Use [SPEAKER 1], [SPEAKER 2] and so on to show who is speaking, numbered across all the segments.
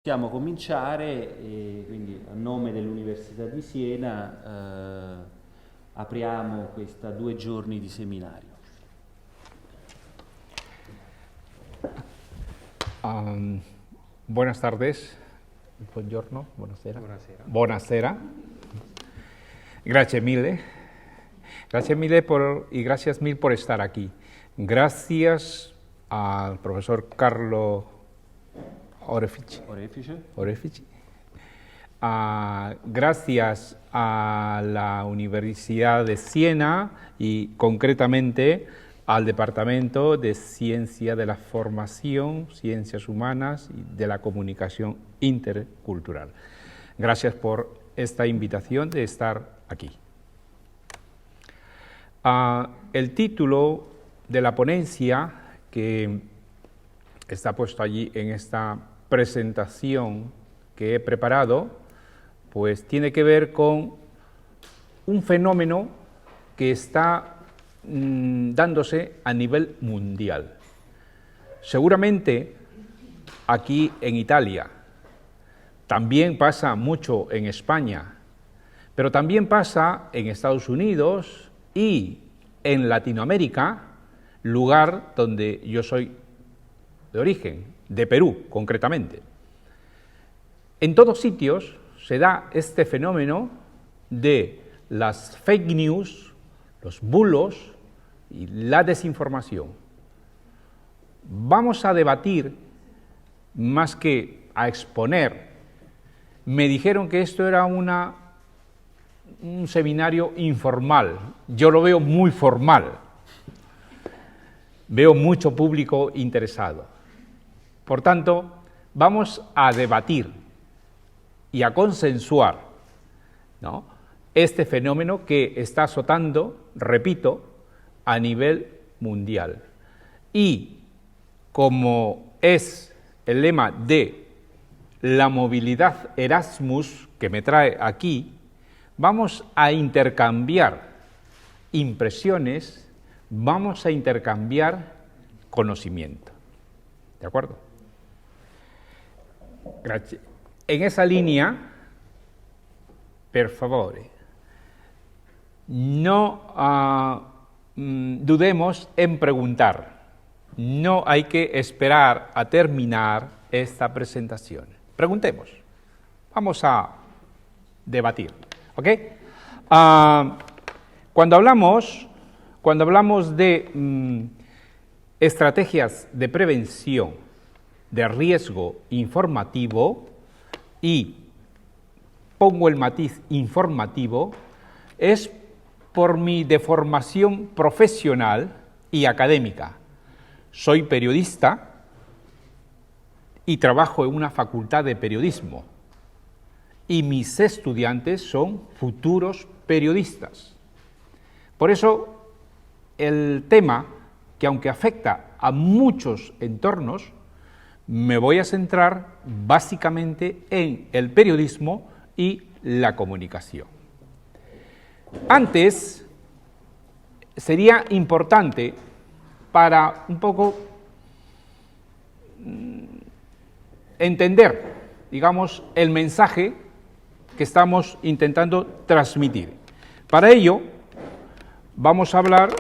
[SPEAKER 1] Possiamo cominciare e quindi a nome dell'Università di Siena apriamo questa 2 giorni di seminario.
[SPEAKER 2] Buenas tardes, buongiorno, buonasera.
[SPEAKER 3] Buonasera.
[SPEAKER 2] Buonasera. Gracias mil por estar aquí. Gracias al profesor Carlo Orefici. Gracias a la Universidad de Siena y concretamente al Departamento de Ciencia de la Formación, Ciencias Humanas y de la Comunicación Intercultural. Gracias por esta invitación de estar aquí. El título de la ponencia que está puesto allí en esta presentación que he preparado, pues tiene que ver con un fenómeno que está dándose a nivel mundial. Seguramente aquí en Italia, también pasa mucho en España, pero también pasa en Estados Unidos y en Latinoamérica, lugar donde yo soy de origen, de Perú concretamente. En todos sitios se da este fenómeno de las fake news, los bulos y la desinformación. Vamos a debatir más que a exponer. Me dijeron que esto era un seminario informal. Yo lo veo muy formal. Veo mucho público interesado. Por tanto, vamos a debatir y a consensuar, ¿no?, este fenómeno que está azotando, repito, a nivel mundial. Y como es el lema de la movilidad Erasmus que me trae aquí, vamos a intercambiar impresiones, vamos a intercambiar conocimiento. ¿De acuerdo? Gracias. En esa línea, per favore, no dudemos en preguntar. No hay que esperar a terminar esta presentación. Preguntemos. Vamos a debatir. ¿Ok? Cuando hablamos de estrategias de prevención de riesgo informativo, y pongo el matiz informativo, es por mi deformación profesional y académica. Soy periodista y trabajo en una facultad de periodismo y mis estudiantes son futuros periodistas. Por eso el tema, que aunque afecta a muchos entornos, me voy a centrar básicamente en el periodismo y la comunicación. Antes, sería importante para un poco entender, digamos, el mensaje que estamos intentando transmitir. Para ello, vamos a hablar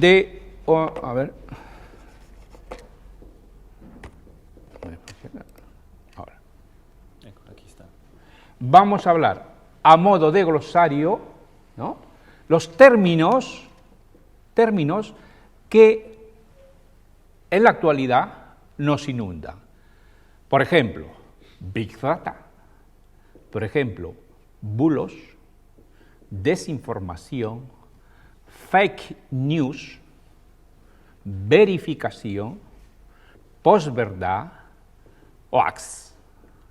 [SPEAKER 2] de... Vamos a hablar a modo de glosario, ¿no?, los términos que en la actualidad nos inundan. Por ejemplo, Big Data, por ejemplo, bulos, desinformación, fake news, verificación, posverdad, hoax,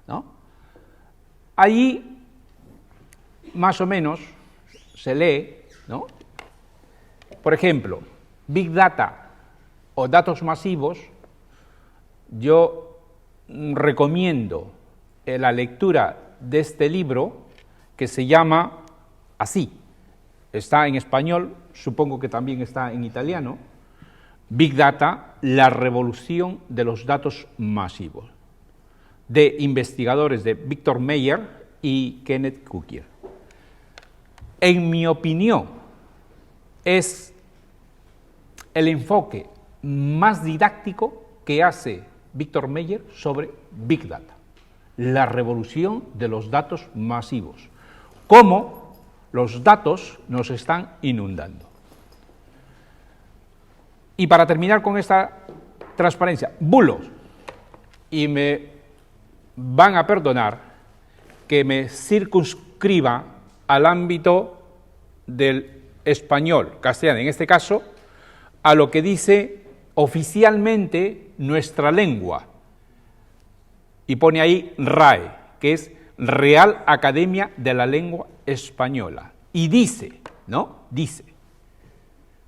[SPEAKER 2] ¿no? Allí, más o menos, se lee, ¿no?, por ejemplo, Big Data o datos masivos. Yo recomiendo la lectura de este libro que se llama así, está en español, supongo que también está en italiano, Big Data, la revolución de los datos masivos. de investigadores de Victor Meyer y Kenneth Cukier. En mi opinión, es el enfoque más didáctico que hace Victor Meyer sobre Big Data, la revolución de los datos masivos, cómo los datos nos están inundando. Y para terminar con esta transparencia, bulos, y me van a perdonar que me circunscriba al ámbito del español, castellano, en este caso, a lo que dice oficialmente nuestra lengua, y pone ahí RAE, que es Real Academia de la Lengua Española, y dice, ¿no? Dice,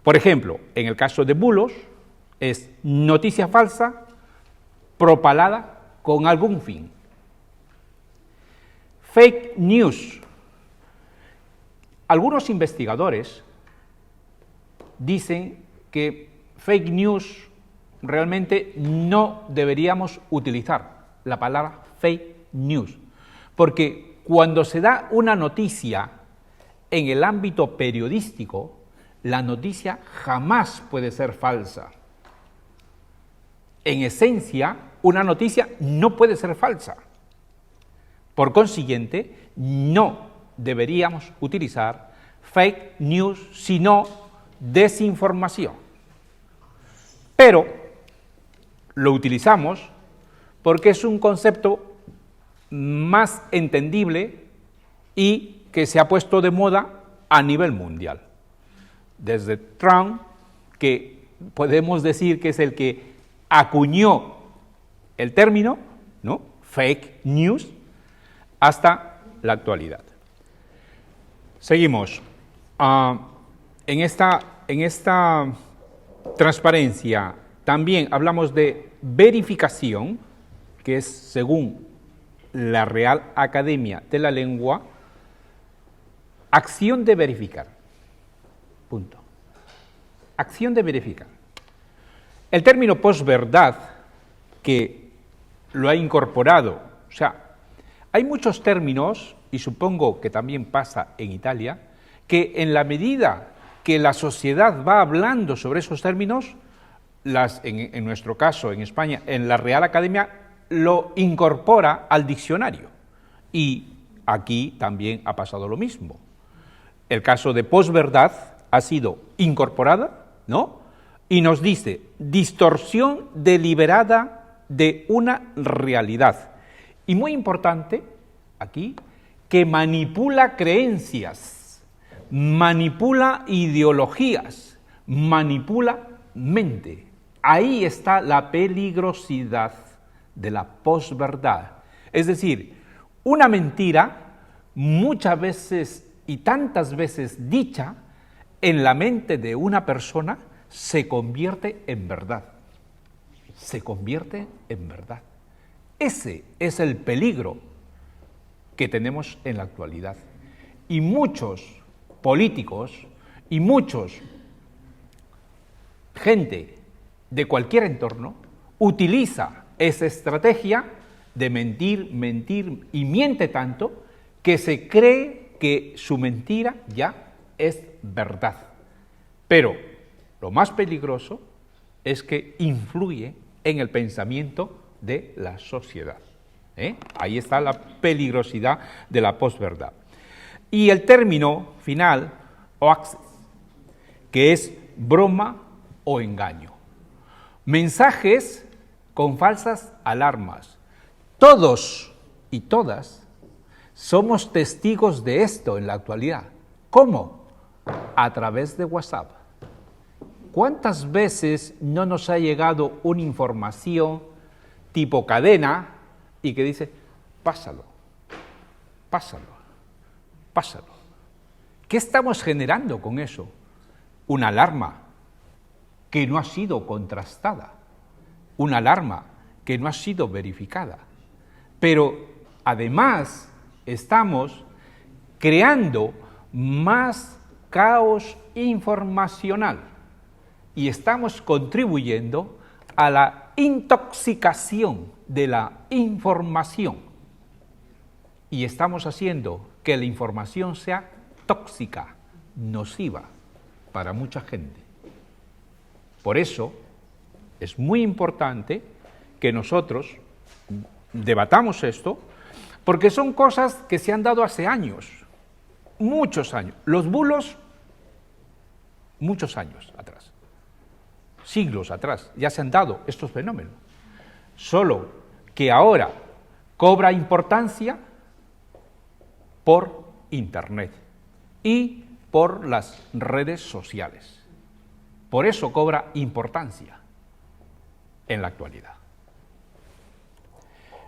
[SPEAKER 2] por ejemplo, en el caso de bulos, es noticia falsa propalada con algún fin. Fake news. Algunos investigadores dicen que fake news realmente no deberíamos utilizar la palabra fake news, porque cuando se da una noticia en el ámbito periodístico, la noticia jamás puede ser falsa. En esencia, una noticia no puede ser falsa. Por consiguiente, no deberíamos utilizar fake news, sino desinformación. Pero lo utilizamos porque es un concepto más entendible y que se ha puesto de moda a nivel mundial. Desde Trump, que podemos decir que es el que acuñó el término, ¿no?, fake news, hasta la actualidad. Seguimos. En esta transparencia también hablamos de verificación, que es según la Real Academia de la Lengua, acción de verificar. Punto. Acción de verificar. El término posverdad, que lo ha incorporado, o sea, hay muchos términos, y supongo que también pasa en Italia, que en la medida que la sociedad va hablando sobre esos términos, en nuestro caso, en España, en la Real Academia, lo incorpora al diccionario. Y aquí también ha pasado lo mismo. El caso de posverdad ha sido incorporada, ¿no?, y nos dice distorsión deliberada de una realidad. Y muy importante, aquí, que manipula creencias, manipula ideologías, manipula mente. Ahí está la peligrosidad de la posverdad. Es decir, una mentira muchas veces y tantas veces dicha en la mente de una persona se convierte en verdad. Se convierte en verdad. Ese es el peligro que tenemos en la actualidad. Y muchos políticos y muchos gente de cualquier entorno utiliza esa estrategia de mentir, mentir y miente tanto que se cree que su mentira ya es verdad. Pero lo más peligroso es que influye en el pensamiento de la sociedad. Ahí está la peligrosidad de la posverdad. Y el término final, hoax, que es broma o engaño. Mensajes con falsas alarmas. Todos y todas somos testigos de esto en la actualidad. ¿Cómo? A través de WhatsApp. ¿Cuántas veces no nos ha llegado una información tipo cadena y que dice, pásalo, pásalo, pásalo? ¿Qué estamos generando con eso? Una alarma que no ha sido contrastada, una alarma que no ha sido verificada. Pero además estamos creando más caos informacional y estamos contribuyendo a la intoxicación de la información y estamos haciendo que la información sea tóxica, nociva para mucha gente. Por eso es muy importante que nosotros debatamos esto, porque son cosas que se han dado hace años, muchos años. Los bulos, muchos años atrás, siglos atrás, ya se han dado estos fenómenos. Solo que ahora cobra importancia por Internet y por las redes sociales. Por eso cobra importancia en la actualidad.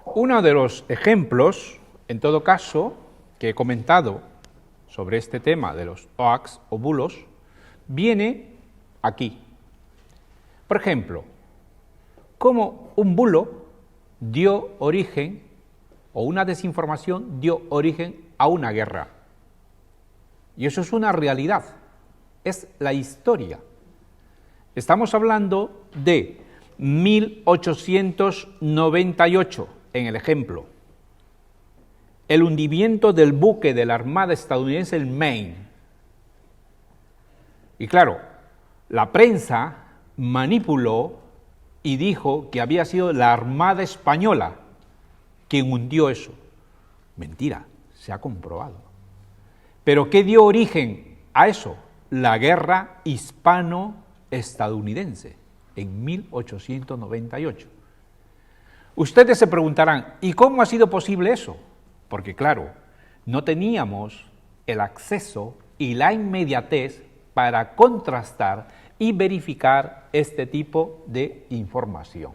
[SPEAKER 2] Uno de los ejemplos, en todo caso, que he comentado sobre este tema de los hoax o bulos, viene aquí. Por ejemplo, cómo un bulo dio origen, o una desinformación dio origen a una guerra. Y eso es una realidad, es la historia. Estamos hablando de 1898, en el ejemplo. El hundimiento del buque de la Armada estadounidense, el Maine. Y claro, la prensa manipuló y dijo que había sido la Armada española quien hundió eso. Mentira, se ha comprobado. ¿Pero qué dio origen a eso? La guerra hispano-estadounidense en 1898. Ustedes se preguntarán, ¿y cómo ha sido posible eso? Porque claro, no teníamos el acceso y la inmediatez para contrastar y verificar este tipo de información.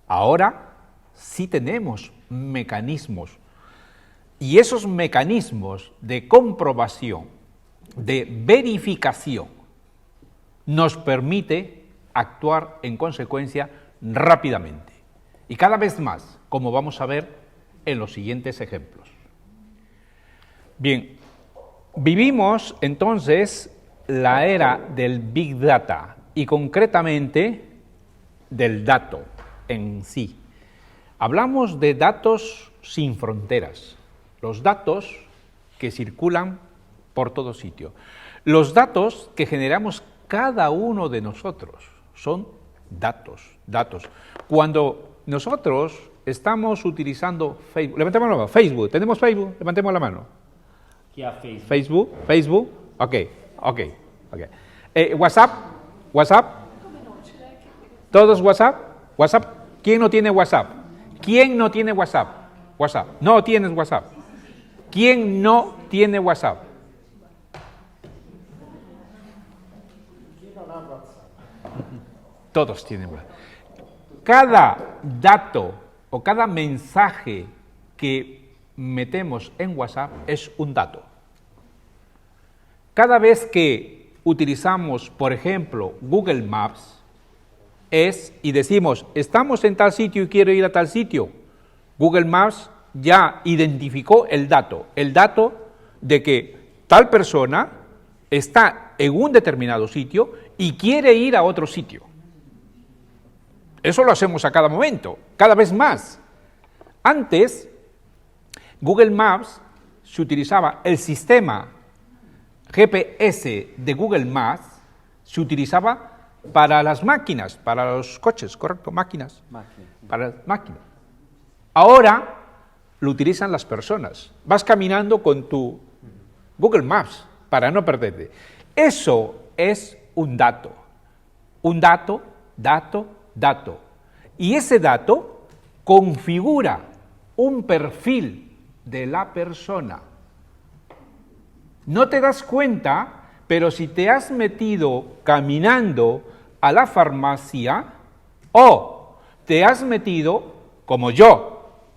[SPEAKER 2] Ahora sí tenemos mecanismos, y esos mecanismos de comprobación, de verificación, nos permite actuar en consecuencia rápidamente. Y cada vez más, como vamos a ver en los siguientes ejemplos. Bien, vivimos entonces la era del Big Data y concretamente del dato en sí. Hablamos de datos sin fronteras, los datos que circulan por todo sitio. Los datos que generamos cada uno de nosotros son datos. Cuando nosotros estamos utilizando Facebook, levantemos la mano, Facebook, ¿tenemos Facebook? Levantemos la mano.
[SPEAKER 1] ¿Qué a Facebook?
[SPEAKER 2] Facebook, ok. WhatsApp, ¿todos WhatsApp? ¿Quién no tiene WhatsApp? No tienes WhatsApp. ¿Quién no tiene WhatsApp? Todos tienen WhatsApp. Cada dato o cada mensaje que metemos en WhatsApp es un dato. Cada vez que utilizamos, por ejemplo, Google Maps, y decimos, estamos en tal sitio y quiero ir a tal sitio, Google Maps ya identificó el dato de que tal persona está en un determinado sitio y quiere ir a otro sitio. Eso lo hacemos a cada momento, cada vez más. Antes, Google Maps se utilizaba, el sistema GPS de Google Maps se utilizaba para las máquinas, para los coches, ¿correcto? Máquinas. Para las máquinas. Ahora lo utilizan las personas. Vas caminando con tu Google Maps para no perderte. Eso es un dato. Un dato. Y ese dato configura un perfil de la persona. No te das cuenta, pero si te has metido caminando a la farmacia o te has metido, como yo,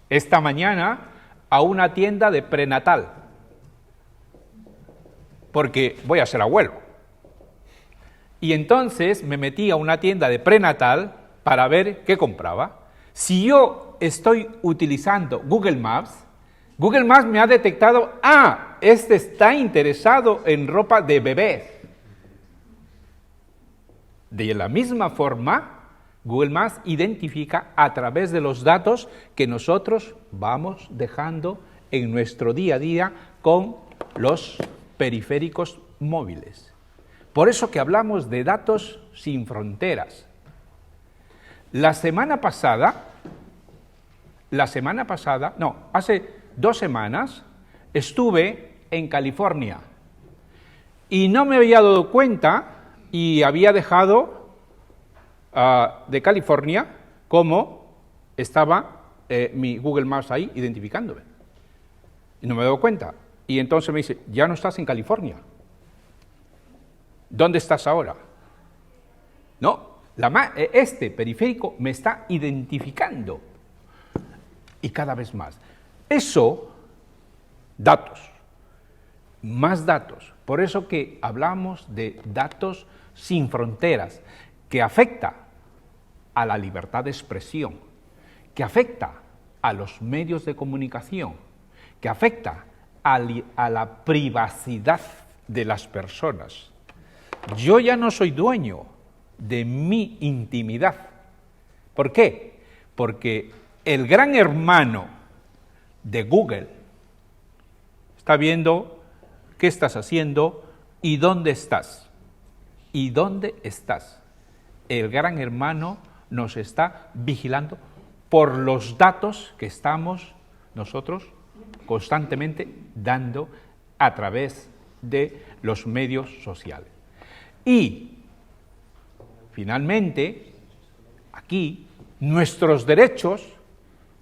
[SPEAKER 2] esta mañana, a una tienda de prenatal, porque voy a ser abuelo. Y entonces me metí a una tienda de prenatal para ver qué compraba. Si yo estoy utilizando Google Maps me ha detectado, este está interesado en ropa de bebés. De la misma forma, Google Maps identifica a través de los datos que nosotros vamos dejando en nuestro día a día con los periféricos móviles. Por eso que hablamos de datos sin fronteras. Hace 2 semanas estuve en California y no me había dado cuenta y había dejado de California como estaba mi Google Maps ahí identificándome. Y no me he dado cuenta. Y entonces me dice, ya no estás en California. ¿Dónde estás ahora? No, este periférico me está identificando. Y cada vez más. Eso, datos, más datos. Por eso que hablamos de datos sin fronteras, que afecta a la libertad de expresión, que afecta a los medios de comunicación, que afecta a la privacidad de las personas. Yo ya no soy dueño de mi intimidad. ¿Por qué? Porque el gran hermano de Google está viendo qué estás haciendo y dónde estás. ¿Y dónde estás? El gran hermano nos está vigilando por los datos que estamos nosotros constantemente dando a través de los medios sociales. Y, finalmente, aquí, nuestros derechos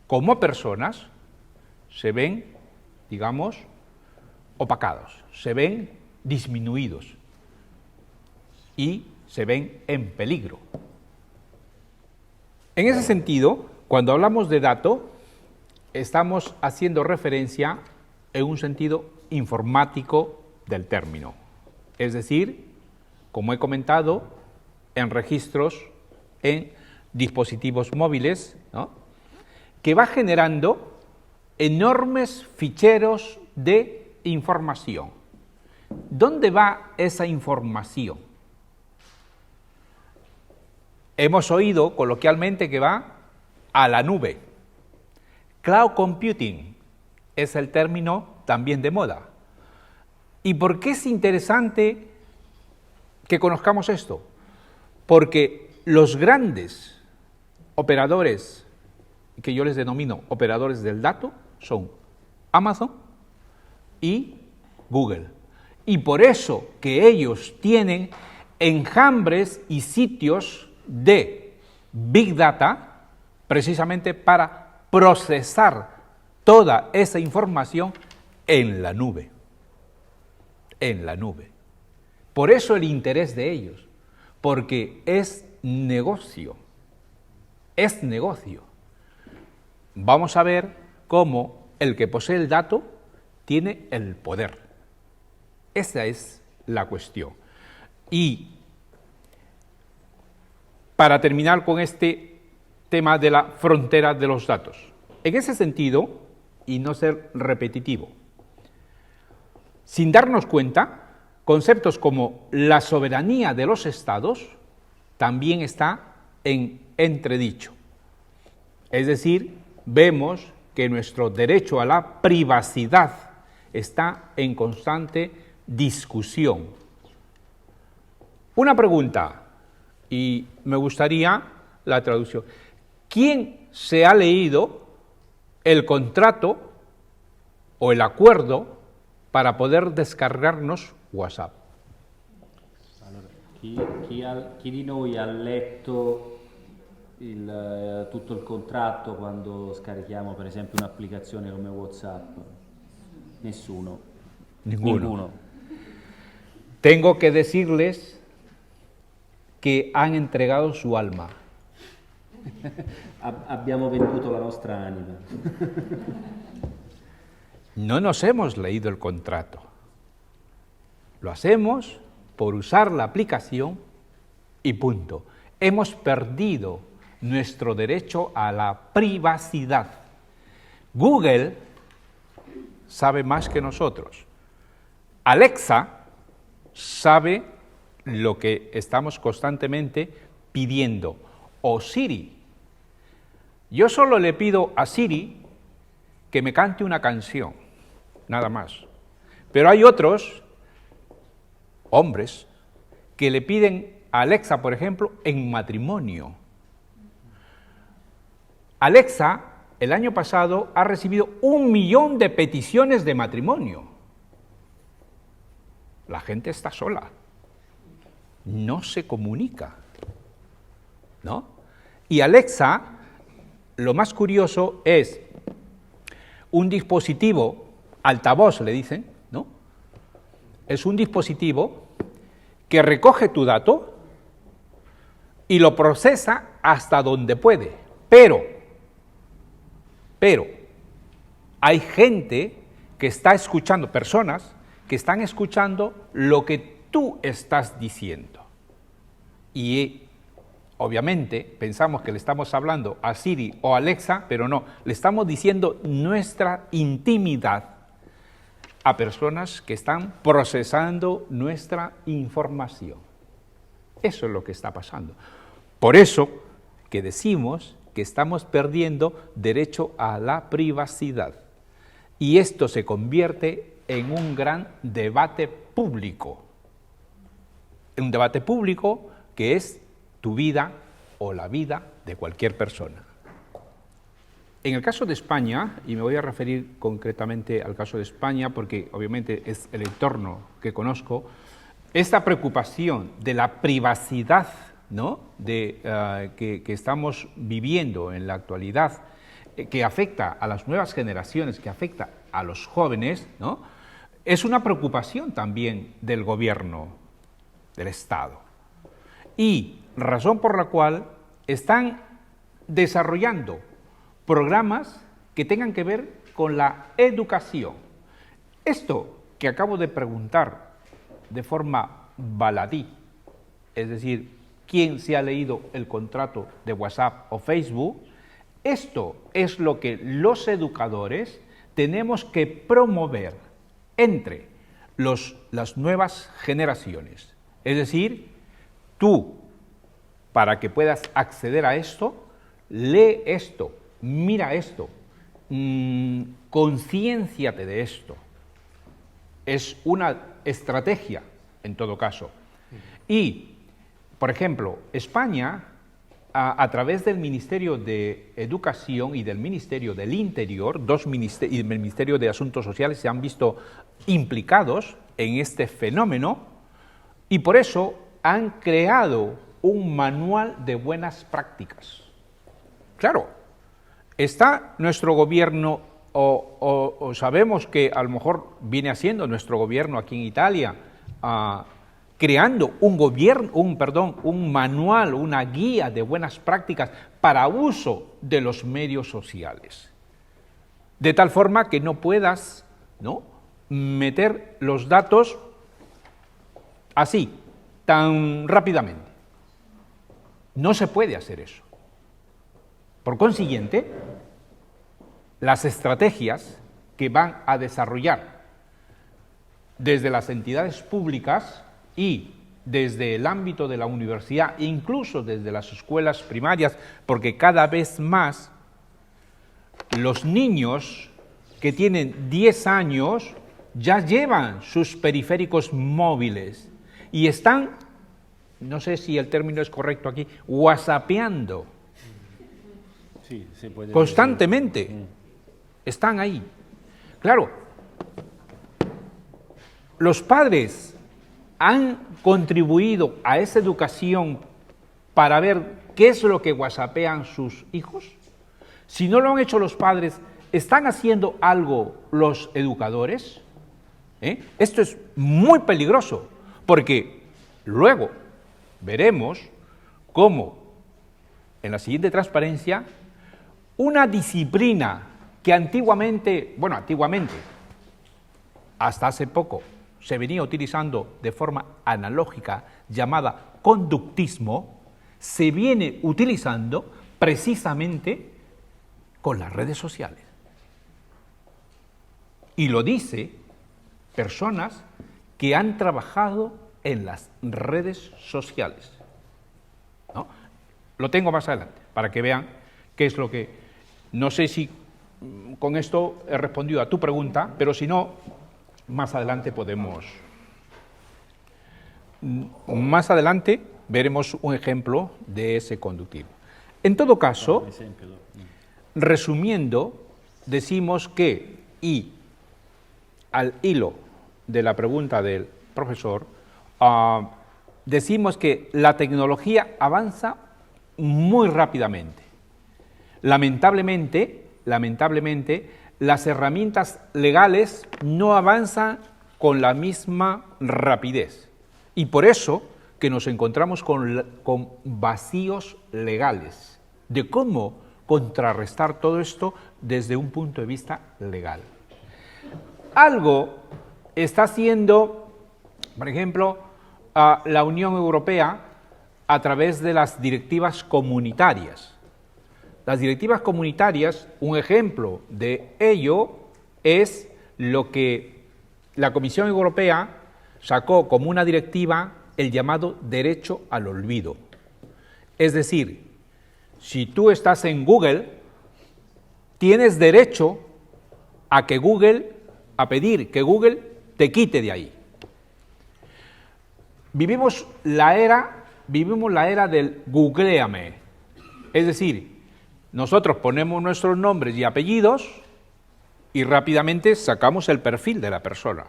[SPEAKER 2] como personas se ven, digamos, opacados, se ven disminuidos y se ven en peligro. En ese sentido, cuando hablamos de dato, estamos haciendo referencia en un sentido informático del término, es decir, como he comentado, en registros en dispositivos móviles, ¿no?, que va generando enormes ficheros de información. ¿Dónde va esa información? Hemos oído coloquialmente que va a la nube. Cloud computing es el término también de moda. ¿Y por qué es interesante que conozcamos esto? Porque los grandes operadores, que yo les denomino operadores del dato, son Amazon y Google. Y por eso que ellos tienen enjambres y sitios de Big Data, precisamente para procesar toda esa información en la nube. En la nube. Por eso el interés de ellos, porque es negocio. Es negocio. Vamos a ver cómo el que posee el dato tiene el poder. Esa es la cuestión. Y para terminar con este tema de la frontera de los datos, en ese sentido, y no ser repetitivo, sin darnos cuenta, conceptos como la soberanía de los estados también está en entredicho. Es decir, vemos que nuestro derecho a la privacidad está en constante discusión. Una pregunta, y me gustaría la traducción. ¿Quién se ha leído el contrato o el acuerdo para poter descargarnos WhatsApp?
[SPEAKER 1] Allora, chi di noi ha letto tutto il contratto quando scarichiamo per esempio un'applicazione come WhatsApp? Nessuno.
[SPEAKER 2] Ninguno. Tengo que decirles que han entregado su alma.
[SPEAKER 1] Abbiamo venduto la nostra anima.
[SPEAKER 2] No nos hemos leído el contrato. Lo hacemos por usar la aplicación y punto. Hemos perdido nuestro derecho a la privacidad. Google sabe más que nosotros. Alexa sabe lo que estamos constantemente pidiendo. o Siri. Yo solo le pido a Siri que me cante una canción, nada más. Pero hay otros hombres que le piden a Alexa, por ejemplo, en matrimonio. Alexa, el año pasado, ha recibido 1 millón de peticiones de matrimonio. La gente está sola, no se comunica, ¿no? Y Alexa, lo más curioso es un dispositivo, altavoz le dicen, ¿no? Es un dispositivo que recoge tu dato y lo procesa hasta donde puede. Pero, hay gente que está escuchando, personas que están escuchando lo que tú estás diciendo. Y obviamente pensamos que le estamos hablando a Siri o Alexa, pero no, le estamos diciendo nuestra intimidad a personas que están procesando nuestra información. Eso es lo que está pasando. Por eso que decimos que estamos perdiendo derecho a la privacidad. Y esto se convierte en un gran debate público. Un debate público que es tu vida o la vida de cualquier persona. En el caso de España, y me voy a referir concretamente al caso de España porque obviamente es el entorno que conozco, esta preocupación de la privacidad, ¿no?, que estamos viviendo en la actualidad, que afecta a las nuevas generaciones, que afecta a los jóvenes, ¿no?, es una preocupación también del gobierno, del Estado. Y razón por la cual están desarrollando programas que tengan que ver con la educación. Esto que acabo de preguntar de forma baladí, es decir, ¿quién se ha leído el contrato de WhatsApp o Facebook? Esto es lo que los educadores tenemos que promover entre las nuevas generaciones. Es decir, tú, para que puedas acceder a esto, lee esto, mira esto, concienciate de esto. Es una estrategia, en todo caso. Y, por ejemplo, España, a través del Ministerio de Educación y del Ministerio del Interior, y del Ministerio de Asuntos Sociales se han visto implicados en este fenómeno y por eso han creado un manual de buenas prácticas. Claro, está nuestro gobierno, o sabemos que a lo mejor viene haciendo nuestro gobierno aquí en Italia, creando un manual, una guía de buenas prácticas para uso de los medios sociales. De tal forma que no puedas, ¿no?, meter los datos así, tan rápidamente. No se puede hacer eso. Por consiguiente, las estrategias que van a desarrollar desde las entidades públicas y desde el ámbito de la universidad, incluso desde las escuelas primarias, porque cada vez más los niños que tienen 10 años ya llevan sus periféricos móviles y están, no sé si el término es correcto aquí, whatsappeando.
[SPEAKER 1] Sí, se puede
[SPEAKER 2] constantemente.
[SPEAKER 1] decir.
[SPEAKER 2] Están ahí. Claro, los padres han contribuido a esa educación para ver qué es lo que whatsappean sus hijos. Si no lo han hecho los padres, ¿están haciendo algo los educadores? Esto es muy peligroso, porque luego veremos cómo en la siguiente transparencia una disciplina que antiguamente, hasta hace poco, se venía utilizando de forma analógica, llamada conductismo, se viene utilizando precisamente con las redes sociales. Y lo dice personas que han trabajado en las redes sociales, ¿no? Lo tengo más adelante, para que vean qué es lo que... No sé si con esto he respondido a tu pregunta, pero si no, más adelante podemos... Más adelante veremos un ejemplo de ese conductivo. En todo caso, resumiendo, decimos que, y al hilo de la pregunta del profesor, decimos que la tecnología avanza muy rápidamente. Lamentablemente, las herramientas legales no avanzan con la misma rapidez. Y por eso que nos encontramos con vacíos legales, de cómo contrarrestar todo esto desde un punto de vista legal. Algo está haciendo, por ejemplo, la Unión Europea a través de las directivas comunitarias. Las directivas comunitarias, un ejemplo de ello es lo que la Comisión Europea sacó como una directiva, el llamado derecho al olvido. Es decir, si tú estás en Google, tienes derecho a pedir que Google te quite de ahí. Vivimos la era del googleame. Es decir, nosotros ponemos nuestros nombres y apellidos y rápidamente sacamos el perfil de la persona.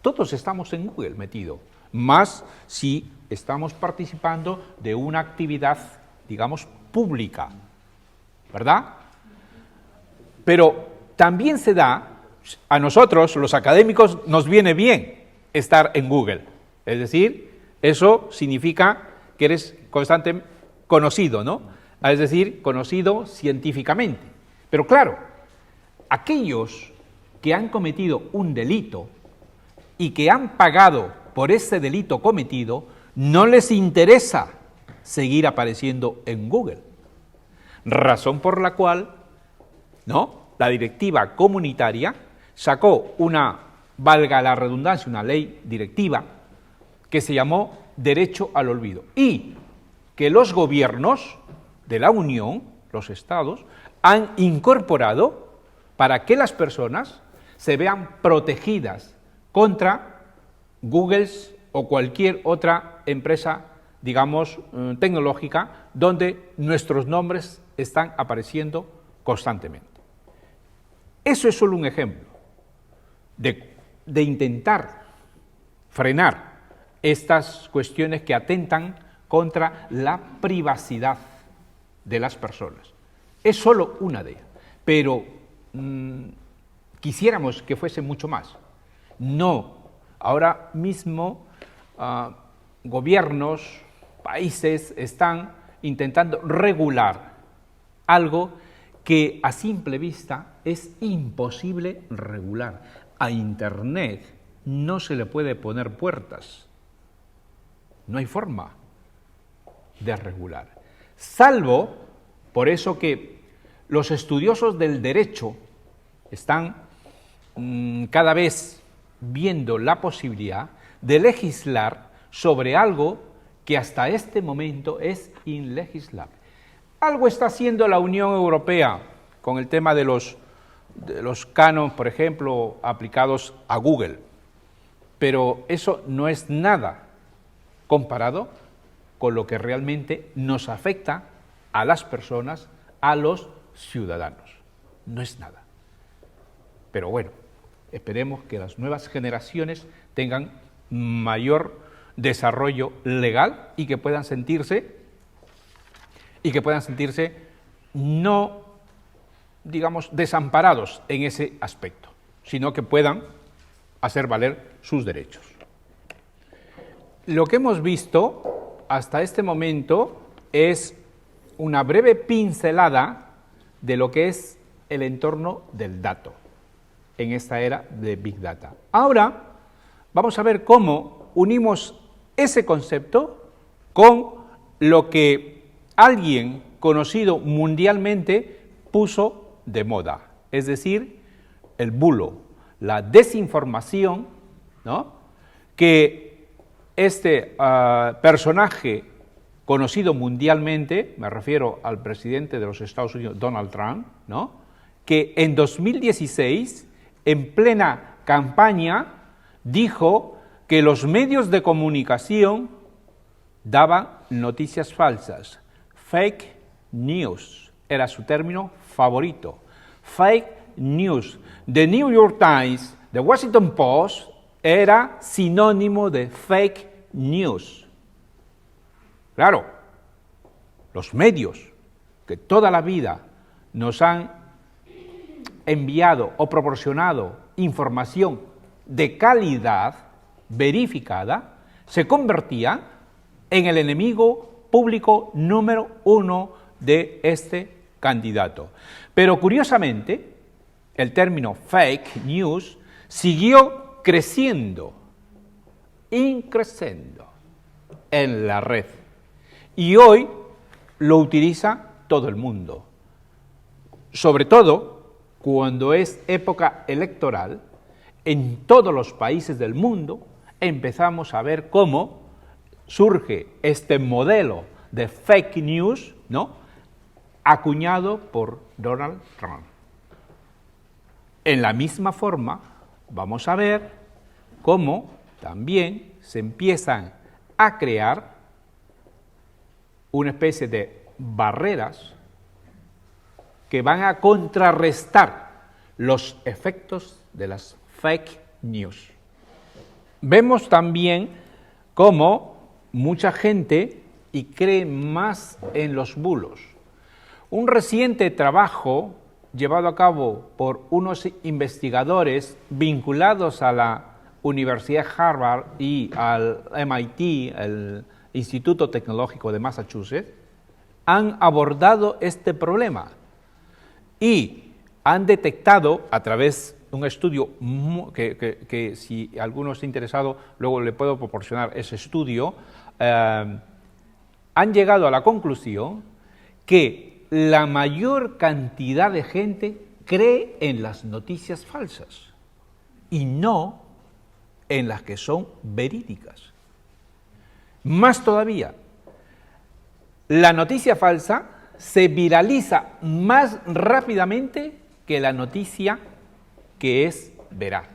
[SPEAKER 2] Todos estamos en Google metido, más si estamos participando de una actividad, digamos, pública, ¿verdad? Pero también se da, a nosotros, los académicos, nos viene bien estar en Google. Es decir, eso significa que eres constantemente conocido, ¿no? Es decir, conocido científicamente. Pero claro, aquellos que han cometido un delito y que han pagado por ese delito cometido, no les interesa seguir apareciendo en Google. Razón por la cual, ¿no?, la directiva comunitaria sacó valga la redundancia, una ley directiva que se llamó Derecho al Olvido, y que los gobiernos de la Unión, los estados, han incorporado para que las personas se vean protegidas contra Google o cualquier otra empresa, digamos, tecnológica, donde nuestros nombres están apareciendo constantemente. Eso es solo un ejemplo de intentar frenar estas cuestiones que atentan contra la privacidad de las personas. Es solo una de ellas, pero quisiéramos que fuese mucho más. No, ahora mismo gobiernos, países están intentando regular algo que a simple vista es imposible regular. A Internet no se le puede poner puertas, no hay forma de regular. Salvo, por eso que los estudiosos del derecho están cada vez viendo la posibilidad de legislar sobre algo que hasta este momento es inlegislable. Algo está haciendo la Unión Europea con el tema de los cánones, por ejemplo, aplicados a Google, pero eso no es nada comparado con lo que realmente nos afecta a las personas, a los ciudadanos. No es nada. Pero bueno, esperemos que las nuevas generaciones tengan mayor desarrollo legal y que puedan sentirse no, digamos, desamparados en ese aspecto, sino que puedan hacer valer sus derechos. Lo que hemos visto hasta este momento es una breve pincelada de lo que es el entorno del dato en esta era de Big Data. Ahora vamos a ver cómo unimos ese concepto con lo que alguien conocido mundialmente puso de moda, es decir, el bulo, la desinformación, ¿no?, que este personaje conocido mundialmente, me refiero al presidente de los Estados Unidos, Donald Trump, ¿no?, que en 2016, en plena campaña, dijo que los medios de comunicación daban noticias falsas. Fake news era su término favorito. Fake news. The New York Times, The Washington Post era sinónimo de fake news. Claro, los medios que toda la vida nos han enviado o proporcionado información de calidad verificada, se convertían en el enemigo público número 1 de este candidato. Pero curiosamente, el término fake news siguió creciendo, increciendo en la red. Y hoy lo utiliza todo el mundo. Sobre todo cuando es época electoral, en todos los países del mundo empezamos a ver cómo surge este modelo de fake news, ¿no?, acuñado por Donald Trump. En la misma forma, vamos a ver cómo también se empiezan a crear una especie de barreras que van a contrarrestar los efectos de las fake news. Vemos también cómo mucha gente y cree más en los bulos. Un reciente trabajo llevado a cabo por unos investigadores vinculados a la Universidad Harvard y al MIT, el Instituto Tecnológico de Massachusetts, han abordado este problema y han detectado a través de un estudio que si alguno está interesado, luego le puedo proporcionar ese estudio, han llegado a la conclusión que la mayor cantidad de gente cree en las noticias falsas y no en las que son verídicas. Más todavía, la noticia falsa se viraliza más rápidamente que la noticia que es veraz.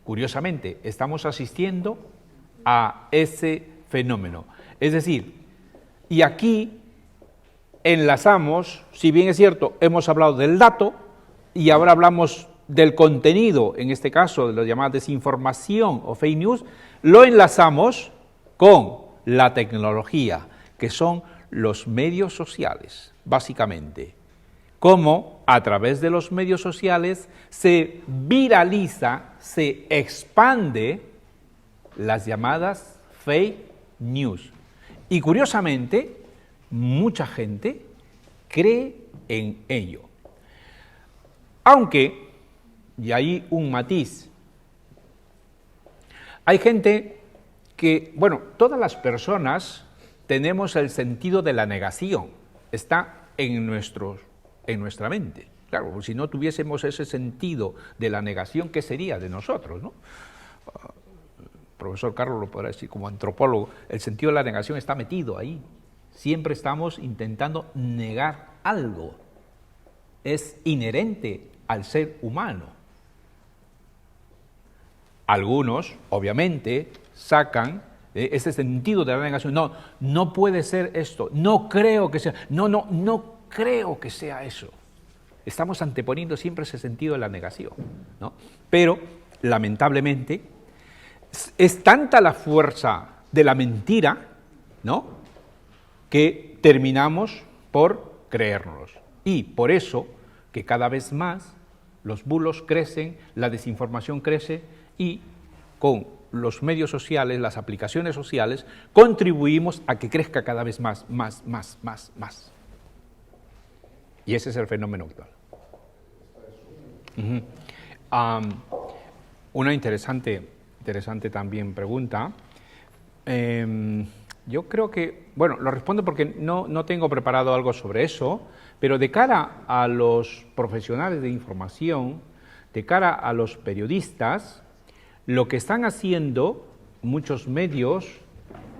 [SPEAKER 2] Curiosamente, estamos asistiendo a ese fenómeno. Es decir, y aquí enlazamos, si bien es cierto, hemos hablado del dato y ahora hablamos del contenido, en este caso de la llamada desinformación o fake news, lo enlazamos con la tecnología, que son los medios sociales, básicamente. Cómo a través de los medios sociales se viraliza, se expande las llamadas fake news. Y curiosamente, mucha gente cree en ello. Aunque, y hay un matiz, hay gente que, bueno, todas las personas tenemos el sentido de la negación, está en nuestra mente. Claro, si no tuviésemos ese sentido de la negación, ¿qué sería de nosotros, no? Profesor Carlos lo podrá decir como antropólogo, el sentido de la negación está metido ahí. Siempre estamos intentando negar algo. Es inherente al ser humano. Algunos, obviamente, sacan ese sentido de la negación. No, no puede ser esto. No creo que sea. No creo que sea eso. Estamos anteponiendo siempre ese sentido de la negación, ¿no? Pero, lamentablemente, es tanta la fuerza de la mentira, ¿no?, que terminamos por creernos. Y por eso que cada vez más los bulos crecen, la desinformación crece y con los medios sociales, las aplicaciones sociales, contribuimos a que crezca cada vez más. Y ese es el fenómeno actual. Una interesante también pregunta. Yo creo que, bueno, lo respondo porque no tengo preparado algo sobre eso, pero de cara a los profesionales de información, de cara a los periodistas, lo que están haciendo muchos medios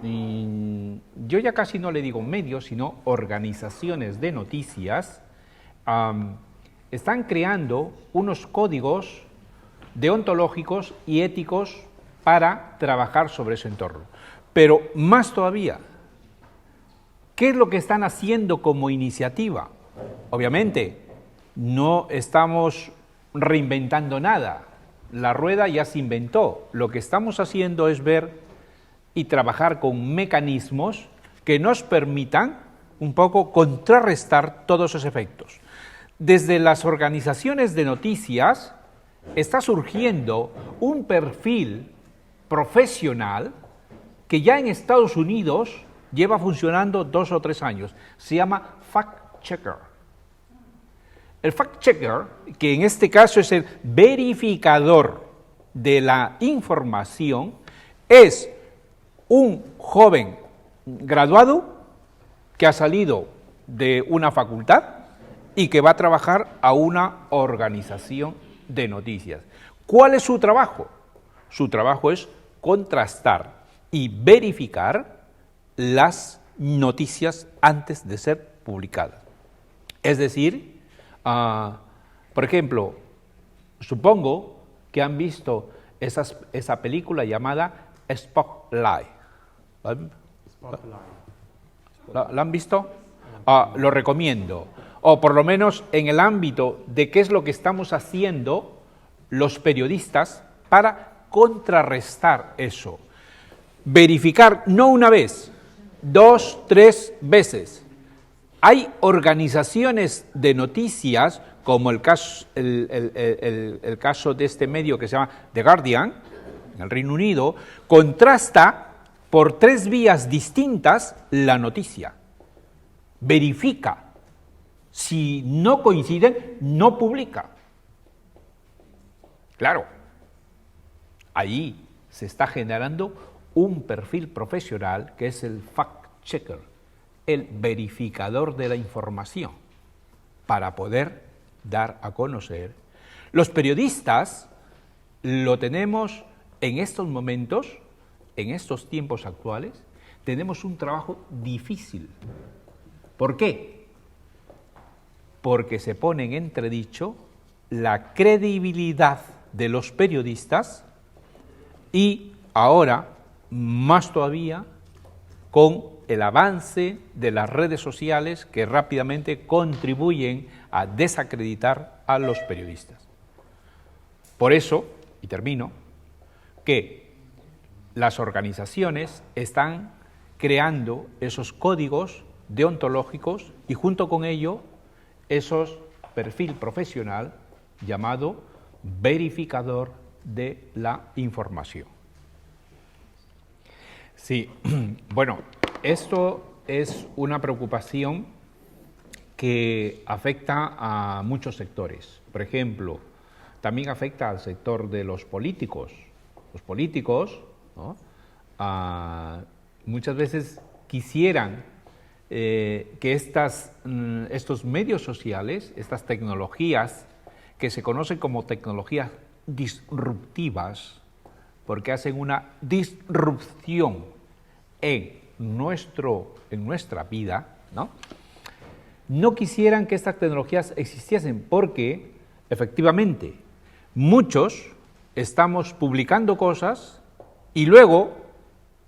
[SPEAKER 2] yo ya casi no le digo medios, sino organizaciones de noticias, están creando unos códigos deontológicos y éticos para trabajar sobre ese entorno. Pero más todavía, ¿qué es lo que están haciendo como iniciativa? Obviamente, no estamos reinventando nada. La rueda ya se inventó. Lo que estamos haciendo es ver y trabajar con mecanismos que nos permitan un poco contrarrestar todos esos efectos. Desde las organizaciones de noticias está surgiendo un perfil profesional que ya en Estados Unidos lleva funcionando 2 o 3 años. Se llama fact-checker. El fact-checker, que en este caso es el verificador de la información, es un joven graduado que ha salido de una facultad y que va a trabajar a una organización de noticias. ¿Cuál es su trabajo? Su trabajo es contrastar y verificar las noticias antes de ser publicadas. Es decir, por ejemplo, supongo que han visto esa película llamada Spotlight. ¿La han visto? Lo recomiendo. O por lo menos en el ámbito de qué es lo que estamos haciendo los periodistas para contrarrestar eso. Verificar no una vez, 2, 3 veces. Hay organizaciones de noticias, como el caso de este medio que se llama The Guardian, en el Reino Unido, contrasta por 3 vías distintas la noticia. Verifica. Si no coinciden, no publica. Claro, ahí se está generando un perfil profesional que es el fact-checker, el verificador de la información, para poder dar a conocer. Los periodistas lo tenemos en estos momentos, en estos tiempos actuales, tenemos un trabajo difícil. ¿Por qué? Porque se pone en entredicho la credibilidad de los periodistas y ahora, más todavía, con el avance de las redes sociales que rápidamente contribuyen a desacreditar a los periodistas. Por eso, y termino, que las organizaciones están creando esos códigos deontológicos y junto con ello esos perfil profesional llamado verificador de la información. Sí, bueno, esto es una preocupación que afecta a muchos sectores. Por ejemplo, también afecta al sector de los políticos. Los políticos, ¿no?, muchas veces quisieran que estos medios sociales, estas tecnologías que se conocen como tecnologías disruptivas, porque hacen una disrupción en nuestra vida, ¿no? No quisieran que estas tecnologías existiesen porque, efectivamente, muchos estamos publicando cosas y luego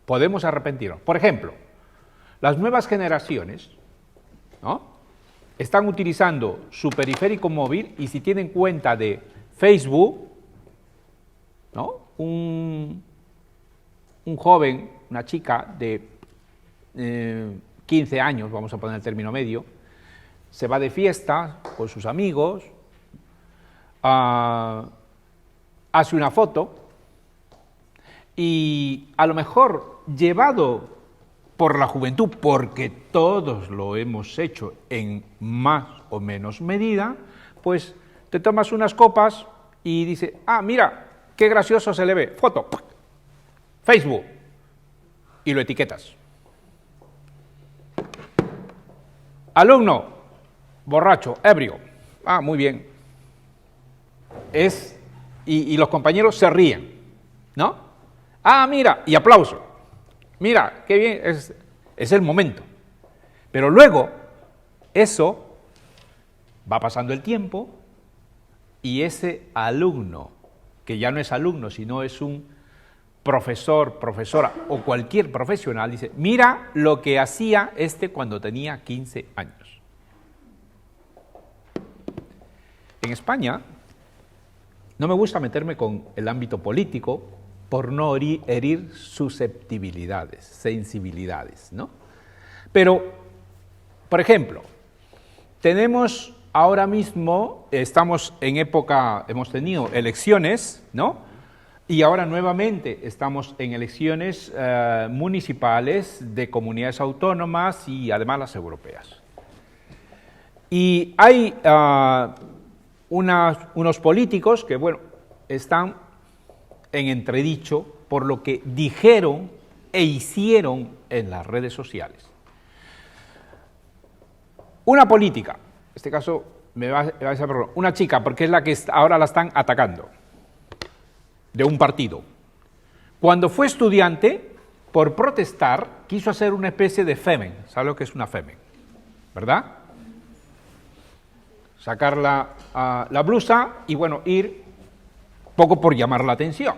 [SPEAKER 2] podemos arrepentirnos. Por ejemplo, las nuevas generaciones, ¿no?, están utilizando su periférico móvil y si tienen cuenta de Facebook, ¿no?, un joven, una chica de 15 años, vamos a poner el término medio, se va de fiesta con sus amigos, hace una foto y a lo mejor llevado por la juventud, porque todos lo hemos hecho en más o menos medida, pues te tomas unas copas y dices, mira, qué gracioso se le ve, foto, Facebook, y lo etiquetas. Alumno, borracho, ebrio, muy bien. Y los compañeros se ríen, ¿no? Mira, y aplauso. mira, qué bien, es el momento. Pero luego, eso va pasando el tiempo y ese alumno, que ya no es alumno, sino es un profesor, profesora o cualquier profesional, dice, mira lo que hacía cuando tenía 15 años. En España, no me gusta meterme con el ámbito político por no herir susceptibilidades, sensibilidades, ¿no? Pero, por ejemplo, tenemos ahora mismo, estamos en época, hemos tenido elecciones, ¿no? Y ahora nuevamente estamos en elecciones municipales de comunidades autónomas y además las europeas. Y hay unos políticos que, bueno, están en entredicho por lo que dijeron e hicieron en las redes sociales. Una política, en este caso me va a decir, una chica, porque es la que ahora la están atacando, de un partido. Cuando fue estudiante, por protestar, quiso hacer una especie de femen. ¿Sabe lo que es una femen? ¿Verdad? Sacar la blusa y, bueno, ir poco por llamar la atención.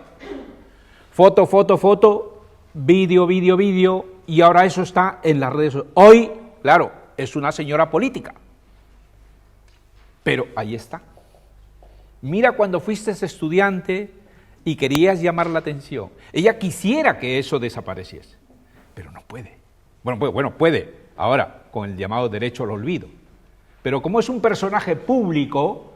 [SPEAKER 2] Foto, foto, foto, vídeo, vídeo, vídeo, y ahora eso está en las redes sociales. Hoy, claro, es una señora política, pero ahí está. Mira cuando fuiste estudiante y querías llamar la atención. Ella quisiera que eso desapareciese, pero no puede. Bueno, puede, ahora, con el llamado derecho al olvido. Pero como es un personaje público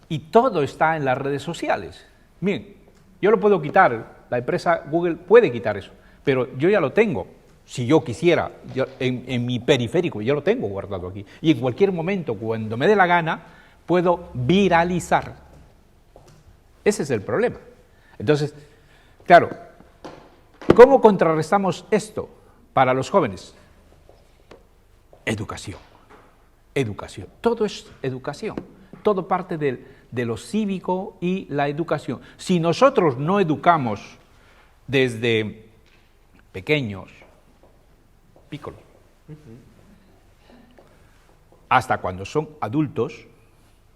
[SPEAKER 2] y todo está en las redes sociales, miren, yo lo puedo quitar, la empresa Google puede quitar eso, pero yo ya lo tengo. Si yo quisiera, en mi periférico, yo lo tengo guardado aquí. Y en cualquier momento, cuando me dé la gana, puedo viralizar. Ese es el problema. Entonces, claro, ¿cómo contrarrestamos esto para los jóvenes? Educación. Educación. Todo es educación. Todo parte de lo cívico y la educación. Si nosotros no educamos desde pequeños, pícolos, hasta cuando son adultos,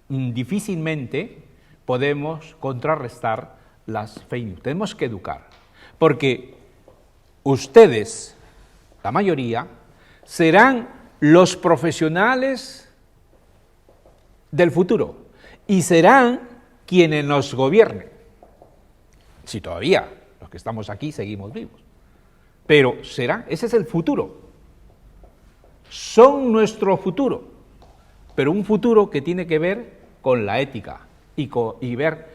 [SPEAKER 2] difícilmente podemos contrarrestar las fake news. Tenemos que educar, porque ustedes, la mayoría, serán los profesionales del futuro y serán quienes nos gobiernen, si todavía los que estamos aquí seguimos vivos. Pero ese es el futuro. Son nuestro futuro, pero un futuro que tiene que ver con la ética y ver,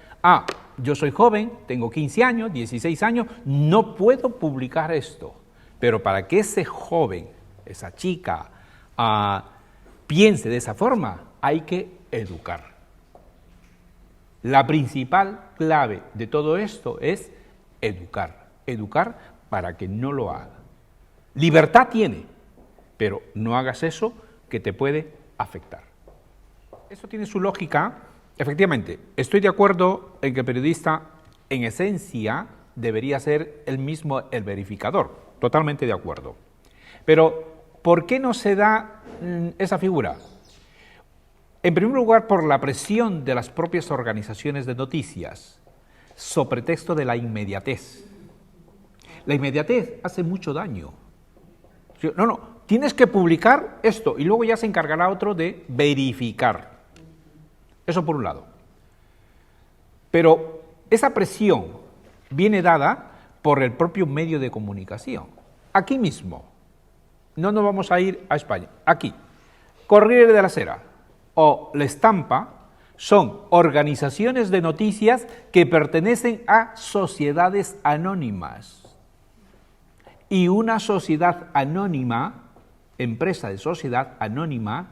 [SPEAKER 2] yo soy joven, tengo 15 años, 16 años, no puedo publicar esto, pero para que ese joven, esa chica, piense de esa forma, hay que educar. La principal clave de todo esto es educar para que no lo haga. Libertad tiene, pero no hagas eso que te puede afectar. Eso tiene su lógica. Efectivamente, estoy de acuerdo en que el periodista, en esencia, debería ser él mismo el verificador. Totalmente de acuerdo. Pero, ¿por qué no se da esa figura? En primer lugar, por la presión de las propias organizaciones de noticias, sobre pretexto de la inmediatez. La inmediatez hace mucho daño. No, tienes que publicar esto y luego ya se encargará otro de verificar. Eso por un lado. Pero esa presión viene dada por el propio medio de comunicación. Aquí mismo, no nos vamos a ir a España, aquí, Corriere de la Sera o La Estampa son organizaciones de noticias que pertenecen a sociedades anónimas. Y una sociedad anónima, empresa de sociedad anónima,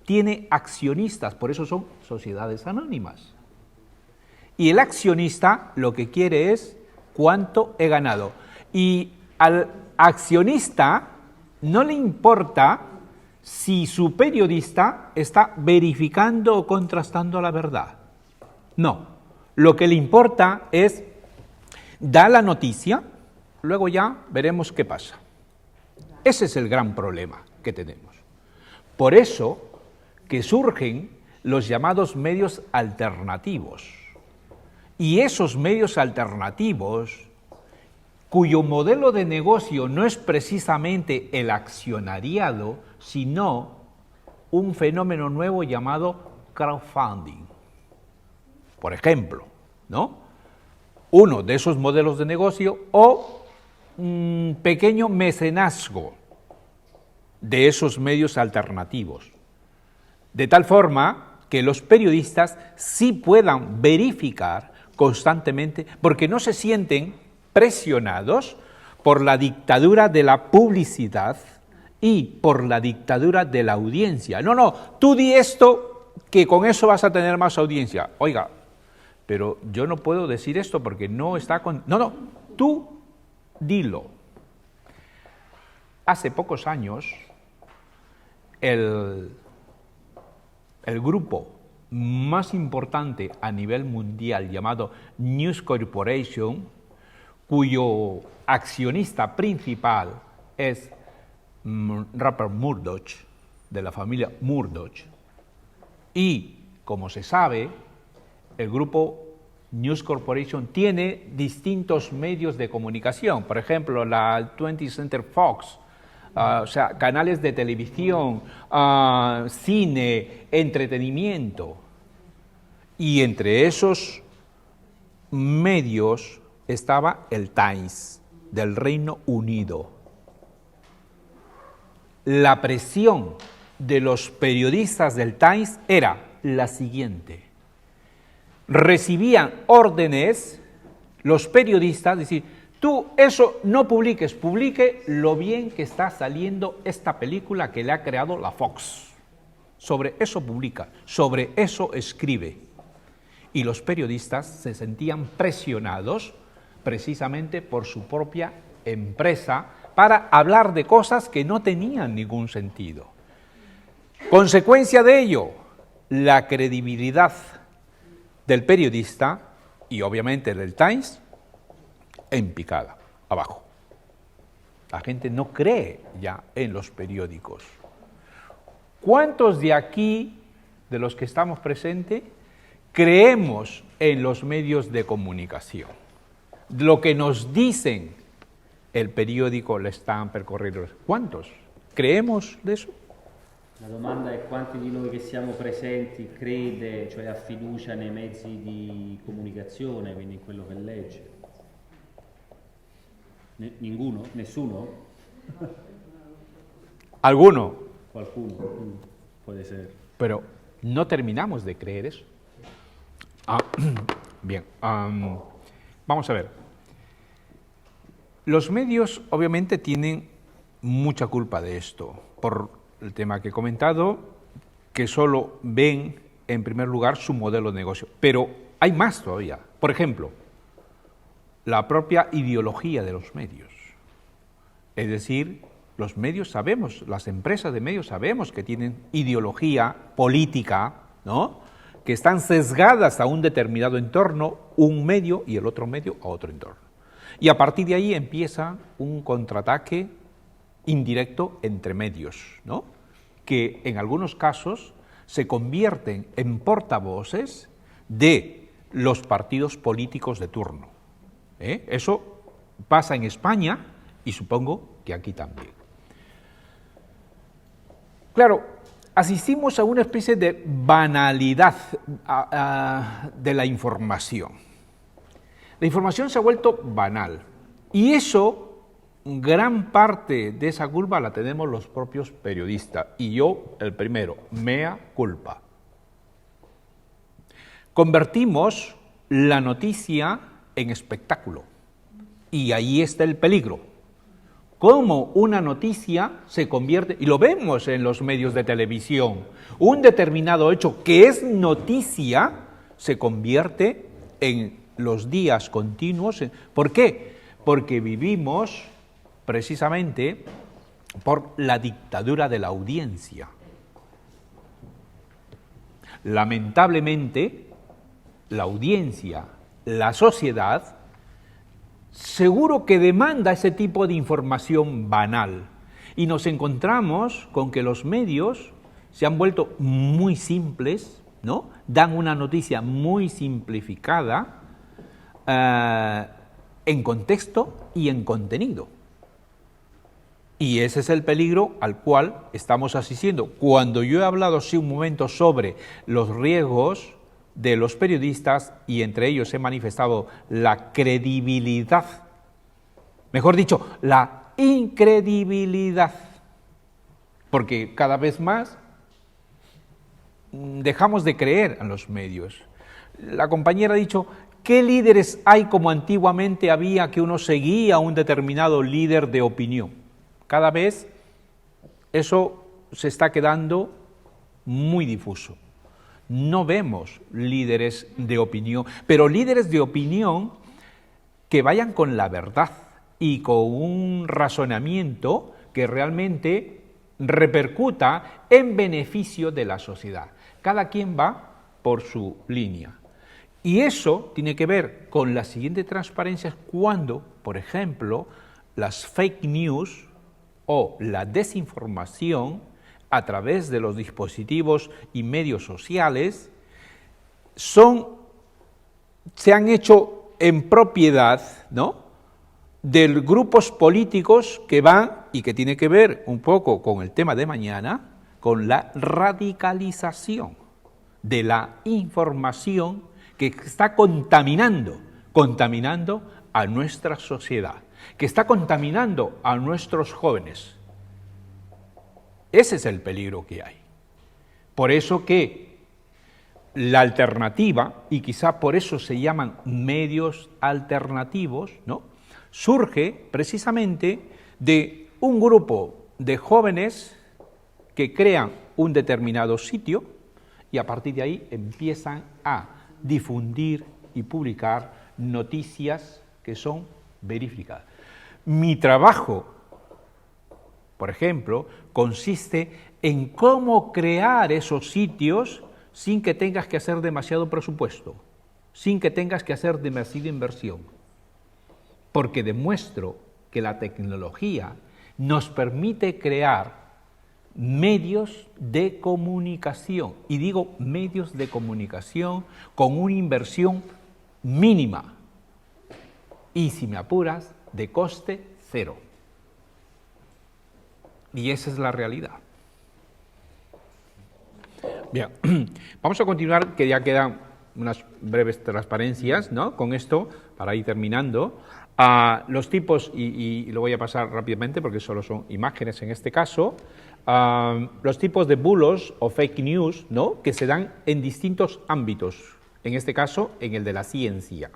[SPEAKER 2] tiene accionistas, por eso son sociedades anónimas. Y el accionista lo que quiere es cuánto he ganado. Y al accionista no le importa si su periodista está verificando o contrastando la verdad. No, lo que le importa es dar la noticia, luego ya veremos qué pasa. Ese es el gran problema que tenemos. Por eso que surgen los llamados medios alternativos. Y esos medios alternativos, cuyo modelo de negocio no es precisamente el accionariado, sino un fenómeno nuevo llamado crowdfunding. Por ejemplo, ¿no? Uno de esos modelos de negocio o un pequeño mecenazgo de esos medios alternativos. De tal forma que los periodistas sí puedan verificar constantemente, porque no se sienten presionados por la dictadura de la publicidad y por la dictadura de la audiencia. No, tú di esto, que con eso vas a tener más audiencia. Oiga, pero yo no puedo decir esto porque no está con... No, tú dilo. Hace pocos años, el grupo más importante a nivel mundial llamado News Corporation, cuyo accionista principal es Rupert Murdoch, de la familia Murdoch, y como se sabe, el grupo News Corporation tiene distintos medios de comunicación, por ejemplo, la 20th Century Fox, o sea, canales de televisión, cine, entretenimiento. Y entre esos medios estaba el Times del Reino Unido. La presión de los periodistas del Times era la siguiente. Recibían órdenes los periodistas, decir, tú eso no publiques, publique lo bien que está saliendo esta película que le ha creado la Fox. Sobre eso publica, sobre eso escribe. Y los periodistas se sentían presionados precisamente por su propia empresa para hablar de cosas que no tenían ningún sentido. Consecuencia de ello, la credibilidad del periodista y obviamente del Times en picada, abajo. La gente no cree ya en los periódicos. ¿Cuántos de aquí, de los que estamos presentes, creemos en los medios de comunicación? Lo que nos dicen el periodico, le stampa, il Corriere. ¿Cuántos? ¿Creemos de eso?
[SPEAKER 1] La domanda è quanti di noi che siamo presenti crede, cioè ha fiducia nei mezzi di comunicazione, quindi in quello che legge. Ninguno? Nessuno?
[SPEAKER 2] ¿Alguno?
[SPEAKER 1] Qualcuno, puede ser.
[SPEAKER 2] Pero no terminamos de creer eso. Bien, vamos a ver. Los medios obviamente tienen mucha culpa de esto, por el tema que he comentado, que solo ven en primer lugar su modelo de negocio. Pero hay más todavía. Por ejemplo, la propia ideología de los medios. Es decir, los medios sabemos, las empresas de medios sabemos que tienen ideología política, ¿no?, que están sesgadas a un determinado entorno, un medio y el otro medio a otro entorno. Y a partir de ahí empieza un contraataque indirecto entre medios, ¿no?, que en algunos casos se convierten en portavoces de los partidos políticos de turno. Eso pasa en España y supongo que aquí también. Claro, asistimos a una especie de banalidad de la información. La información se ha vuelto banal y eso, gran parte de esa culpa la tenemos los propios periodistas y yo el primero, mea culpa. Convertimos la noticia en espectáculo y ahí está el peligro. Cómo una noticia se convierte, y lo vemos en los medios de televisión, un determinado hecho que es noticia se convierte en los días continuos. ¿Por qué? Porque vivimos precisamente por la dictadura de la audiencia. Lamentablemente, la audiencia, la sociedad, seguro que demanda ese tipo de información banal. Y nos encontramos con que los medios se han vuelto muy simples, ¿no? Dan una noticia muy simplificada en contexto y en contenido. Y ese es el peligro al cual estamos asistiendo. Cuando yo he hablado hace un momento sobre los riesgos de los periodistas, y entre ellos he manifestado la credibilidad, mejor dicho, la incredibilidad, porque cada vez más dejamos de creer en los medios. La compañera ha dicho, ¿qué líderes hay como antiguamente había que uno seguía a un determinado líder de opinión? Cada vez eso se está quedando muy difuso. No vemos líderes de opinión, pero líderes de opinión que vayan con la verdad y con un razonamiento que realmente repercuta en beneficio de la sociedad. Cada quien va por su línea. Y eso tiene que ver con la siguiente transparencia, cuando, por ejemplo, las fake news o la desinformación a través de los dispositivos y medios sociales se han hecho en propiedad, ¿no?, de grupos políticos que van, y que tiene que ver un poco con el tema de mañana, con la radicalización de la información que está contaminando a nuestra sociedad, que está contaminando a nuestros jóvenes. Ese es el peligro que hay. Por eso que la alternativa, y quizá por eso se llaman medios alternativos, ¿no?, surge precisamente de un grupo de jóvenes que crean un determinado sitio y a partir de ahí empiezan a difundir y publicar noticias que son verificadas. Mi trabajo, por ejemplo, consiste en cómo crear esos sitios sin que tengas que hacer demasiado presupuesto, sin que tengas que hacer demasiada inversión, porque demuestro que la tecnología nos permite crear medios de comunicación, y digo medios de comunicación con una inversión mínima y, si me apuras, de coste cero. Y esa es la realidad. Bien, vamos a continuar, que ya quedan unas breves transparencias, ¿no?, con esto, para ir terminando. Los tipos, y lo voy a pasar rápidamente porque solo son imágenes en este caso, los tipos de bulos o fake news, ¿no?, que se dan en distintos ámbitos, en este caso en el de la ciencia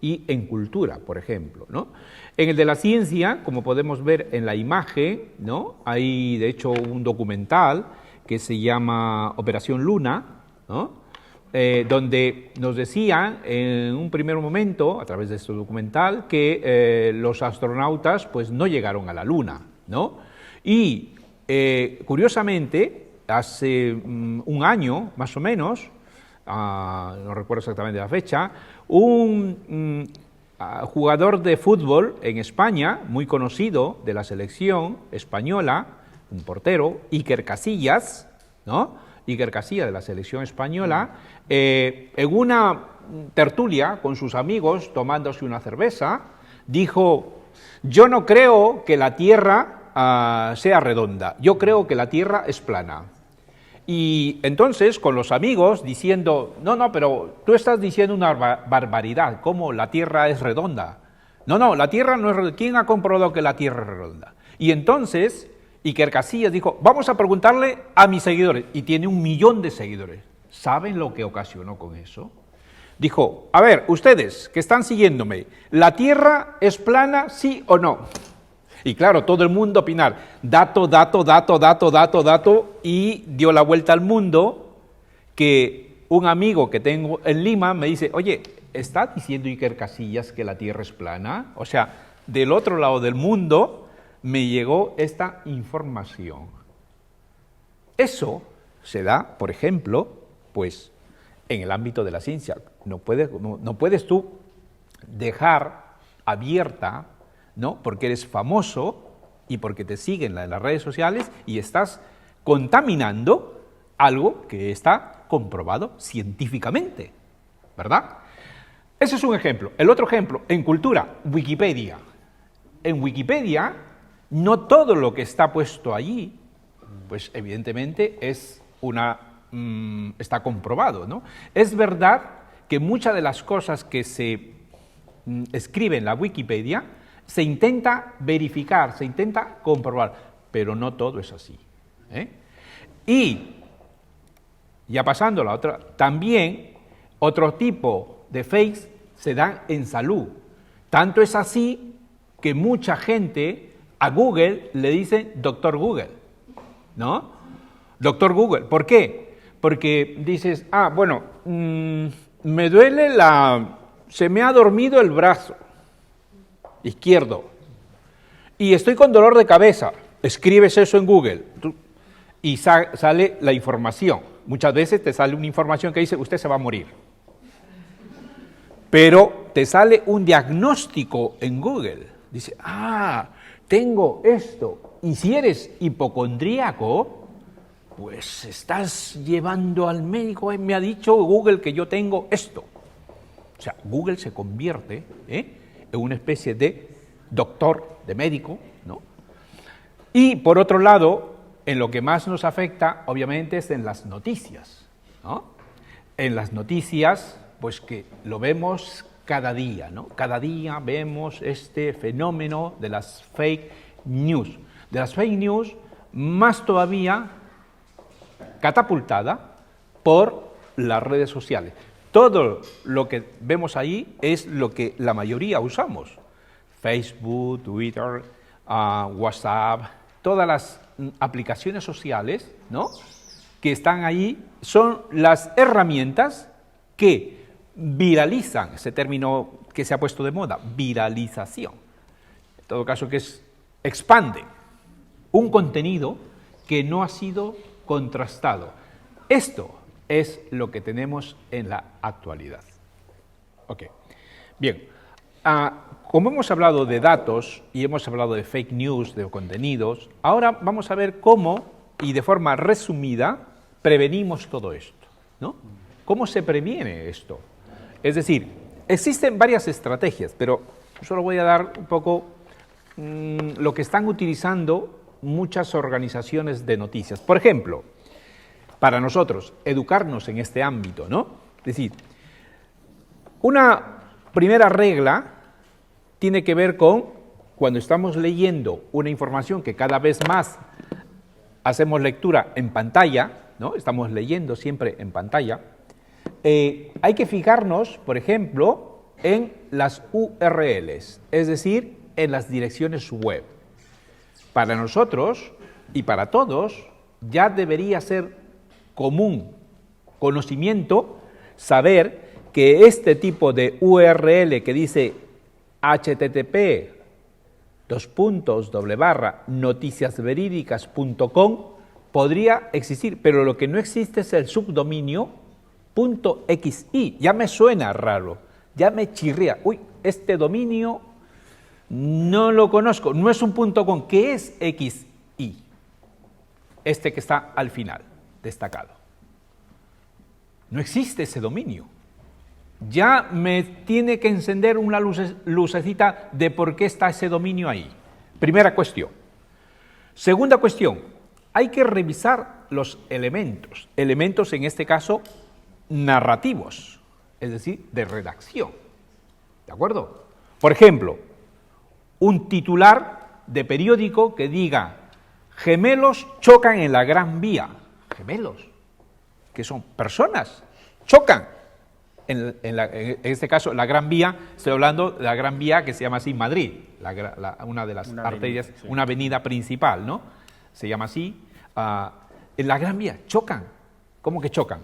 [SPEAKER 2] y en cultura, por ejemplo, ¿no? En el de la ciencia, como podemos ver en la imagen, ¿no?, hay de hecho un documental que se llama Operación Luna, ¿no?, donde nos decían en un primer momento, a través de este documental, que los astronautas pues no llegaron a la Luna, ¿no? Y curiosamente, hace un año más o menos, no recuerdo exactamente la fecha, un jugador de fútbol en España, muy conocido de la selección española, un portero, Iker Casillas, ¿no?, Iker Casillas de la selección española, en una tertulia con sus amigos, tomándose una cerveza, dijo: yo no creo que la Tierra sea redonda, yo creo que la Tierra es plana. Y entonces, con los amigos, diciendo: no, pero tú estás diciendo una barbaridad, ¿cómo la Tierra es redonda? No, la Tierra no es redonda. ¿Quién ha comprobado que la Tierra es redonda? Y entonces Iker Casillas dijo: vamos a preguntarle a mis seguidores, y tiene 1 millón de seguidores. ¿Saben lo que ocasionó con eso? Dijo: a ver, ustedes que están siguiéndome, ¿la Tierra es plana, sí o no? Y claro, todo el mundo opinar, dato, y dio la vuelta al mundo, que un amigo que tengo en Lima me dice: oye, ¿está diciendo Iker Casillas que la Tierra es plana? O sea, del otro lado del mundo me llegó esta información. Eso se da, por ejemplo, pues en el ámbito de la ciencia. No puedes tú dejar abierta, ¿no?, porque eres famoso, y porque te siguen en las redes sociales y estás contaminando algo que está comprobado científicamente, ¿verdad? Ese es un ejemplo. El otro ejemplo, en cultura, Wikipedia. En Wikipedia, no todo lo que está puesto allí, pues evidentemente está comprobado, ¿no? Es verdad que muchas de las cosas que se escriben en la Wikipedia se intenta verificar, se intenta comprobar, pero no todo es así, ¿eh? Y ya pasando a la otra, también otro tipo de fakes se dan en salud. Tanto es así que mucha gente a Google le dice Doctor Google, ¿no? Doctor Google, ¿por qué? Porque dices, bueno, me duele se me ha dormido el brazo izquierdo y estoy con dolor de cabeza. Escribes eso en Google y sale la información. Muchas veces te sale una información que dice, usted se va a morir. Pero te sale un diagnóstico en Google. Dice, tengo esto. Y si eres hipocondríaco, pues estás llevando al médico, me ha dicho Google que yo tengo esto. O sea, Google se convierte en una especie de doctor, de médico, ¿no? Y por otro lado, en lo que más nos afecta, obviamente, es en las noticias, ¿no? En las noticias, pues que lo vemos cada día, ¿no? Cada día vemos este fenómeno de las fake news. De las fake news, más todavía catapultada por las redes sociales. Todo lo que vemos ahí es lo que la mayoría usamos. Facebook, Twitter, WhatsApp, todas las aplicaciones sociales, ¿no?, que están ahí, son las herramientas que viralizan, ese término que se ha puesto de moda, viralización. En todo caso, que expande un contenido que no ha sido contrastado. Esto es lo que tenemos en la actualidad. Ok, bien. Como hemos hablado de datos y hemos hablado de fake news, de contenidos, ahora vamos a ver cómo, y de forma resumida, prevenimos todo esto, ¿no? ¿Cómo se previene esto? Es decir, existen varias estrategias, pero solo voy a dar un poco lo que están utilizando muchas organizaciones de noticias. Por ejemplo, para nosotros, educarnos en este ámbito, ¿no? Es decir, una primera regla tiene que ver con cuando estamos leyendo una información que cada vez más hacemos lectura en pantalla, ¿no? Estamos leyendo siempre en pantalla. Hay que fijarnos, por ejemplo, en las URLs, es decir, en las direcciones web. Para nosotros y para todos ya debería ser común conocimiento saber que este tipo de URL que dice http://noticiasverídicas.com podría existir, pero lo que no existe es el subdominio .xi. Ya me suena raro, ya me chirría. Uy, este dominio no lo conozco, no es un .com. ¿Qué es xi? Este que está al final, destacado. No existe ese dominio. Ya me tiene que encender una lucecita de por qué está ese dominio ahí. Primera cuestión. Segunda cuestión, hay que revisar los elementos en este caso narrativos, es decir, de redacción. ¿De acuerdo? Por ejemplo, un titular de periódico que diga: gemelos chocan en la Gran Vía. Gemelos, que son personas, chocan. En este caso, la Gran Vía, estoy hablando de la Gran Vía que se llama así Madrid, una de las arterias, sí, una avenida principal, ¿no? Se llama así. En la Gran Vía, chocan. ¿Cómo que chocan?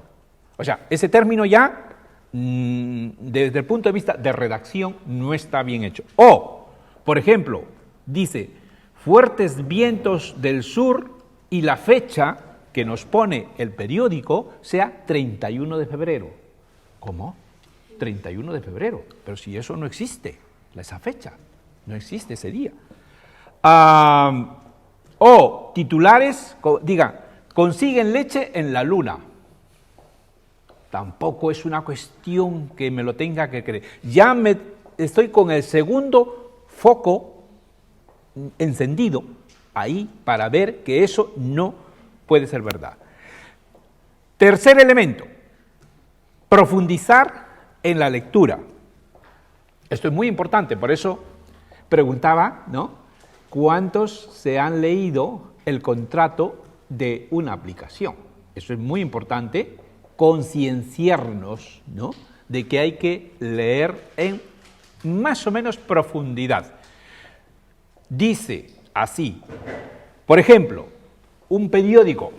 [SPEAKER 2] O sea, ese término ya, desde el punto de vista de redacción, no está bien hecho. O, por ejemplo, dice, fuertes vientos del sur y la fecha que nos pone el periódico sea 31 de febrero. ¿Cómo? 31 de febrero. Pero si eso no existe, esa fecha, no existe ese día. O titulares, digan, consiguen leche en la luna. Tampoco es una cuestión que me lo tenga que creer. Ya estoy con el segundo foco encendido ahí para ver que eso no puede ser verdad. Tercer elemento, profundizar en la lectura. Esto es muy importante, por eso preguntaba, ¿no?, ¿cuántos se han leído el contrato de una aplicación? Eso es muy importante, concienciarnos, ¿no?, de que hay que leer en más o menos profundidad. Dice así, por ejemplo, un periódico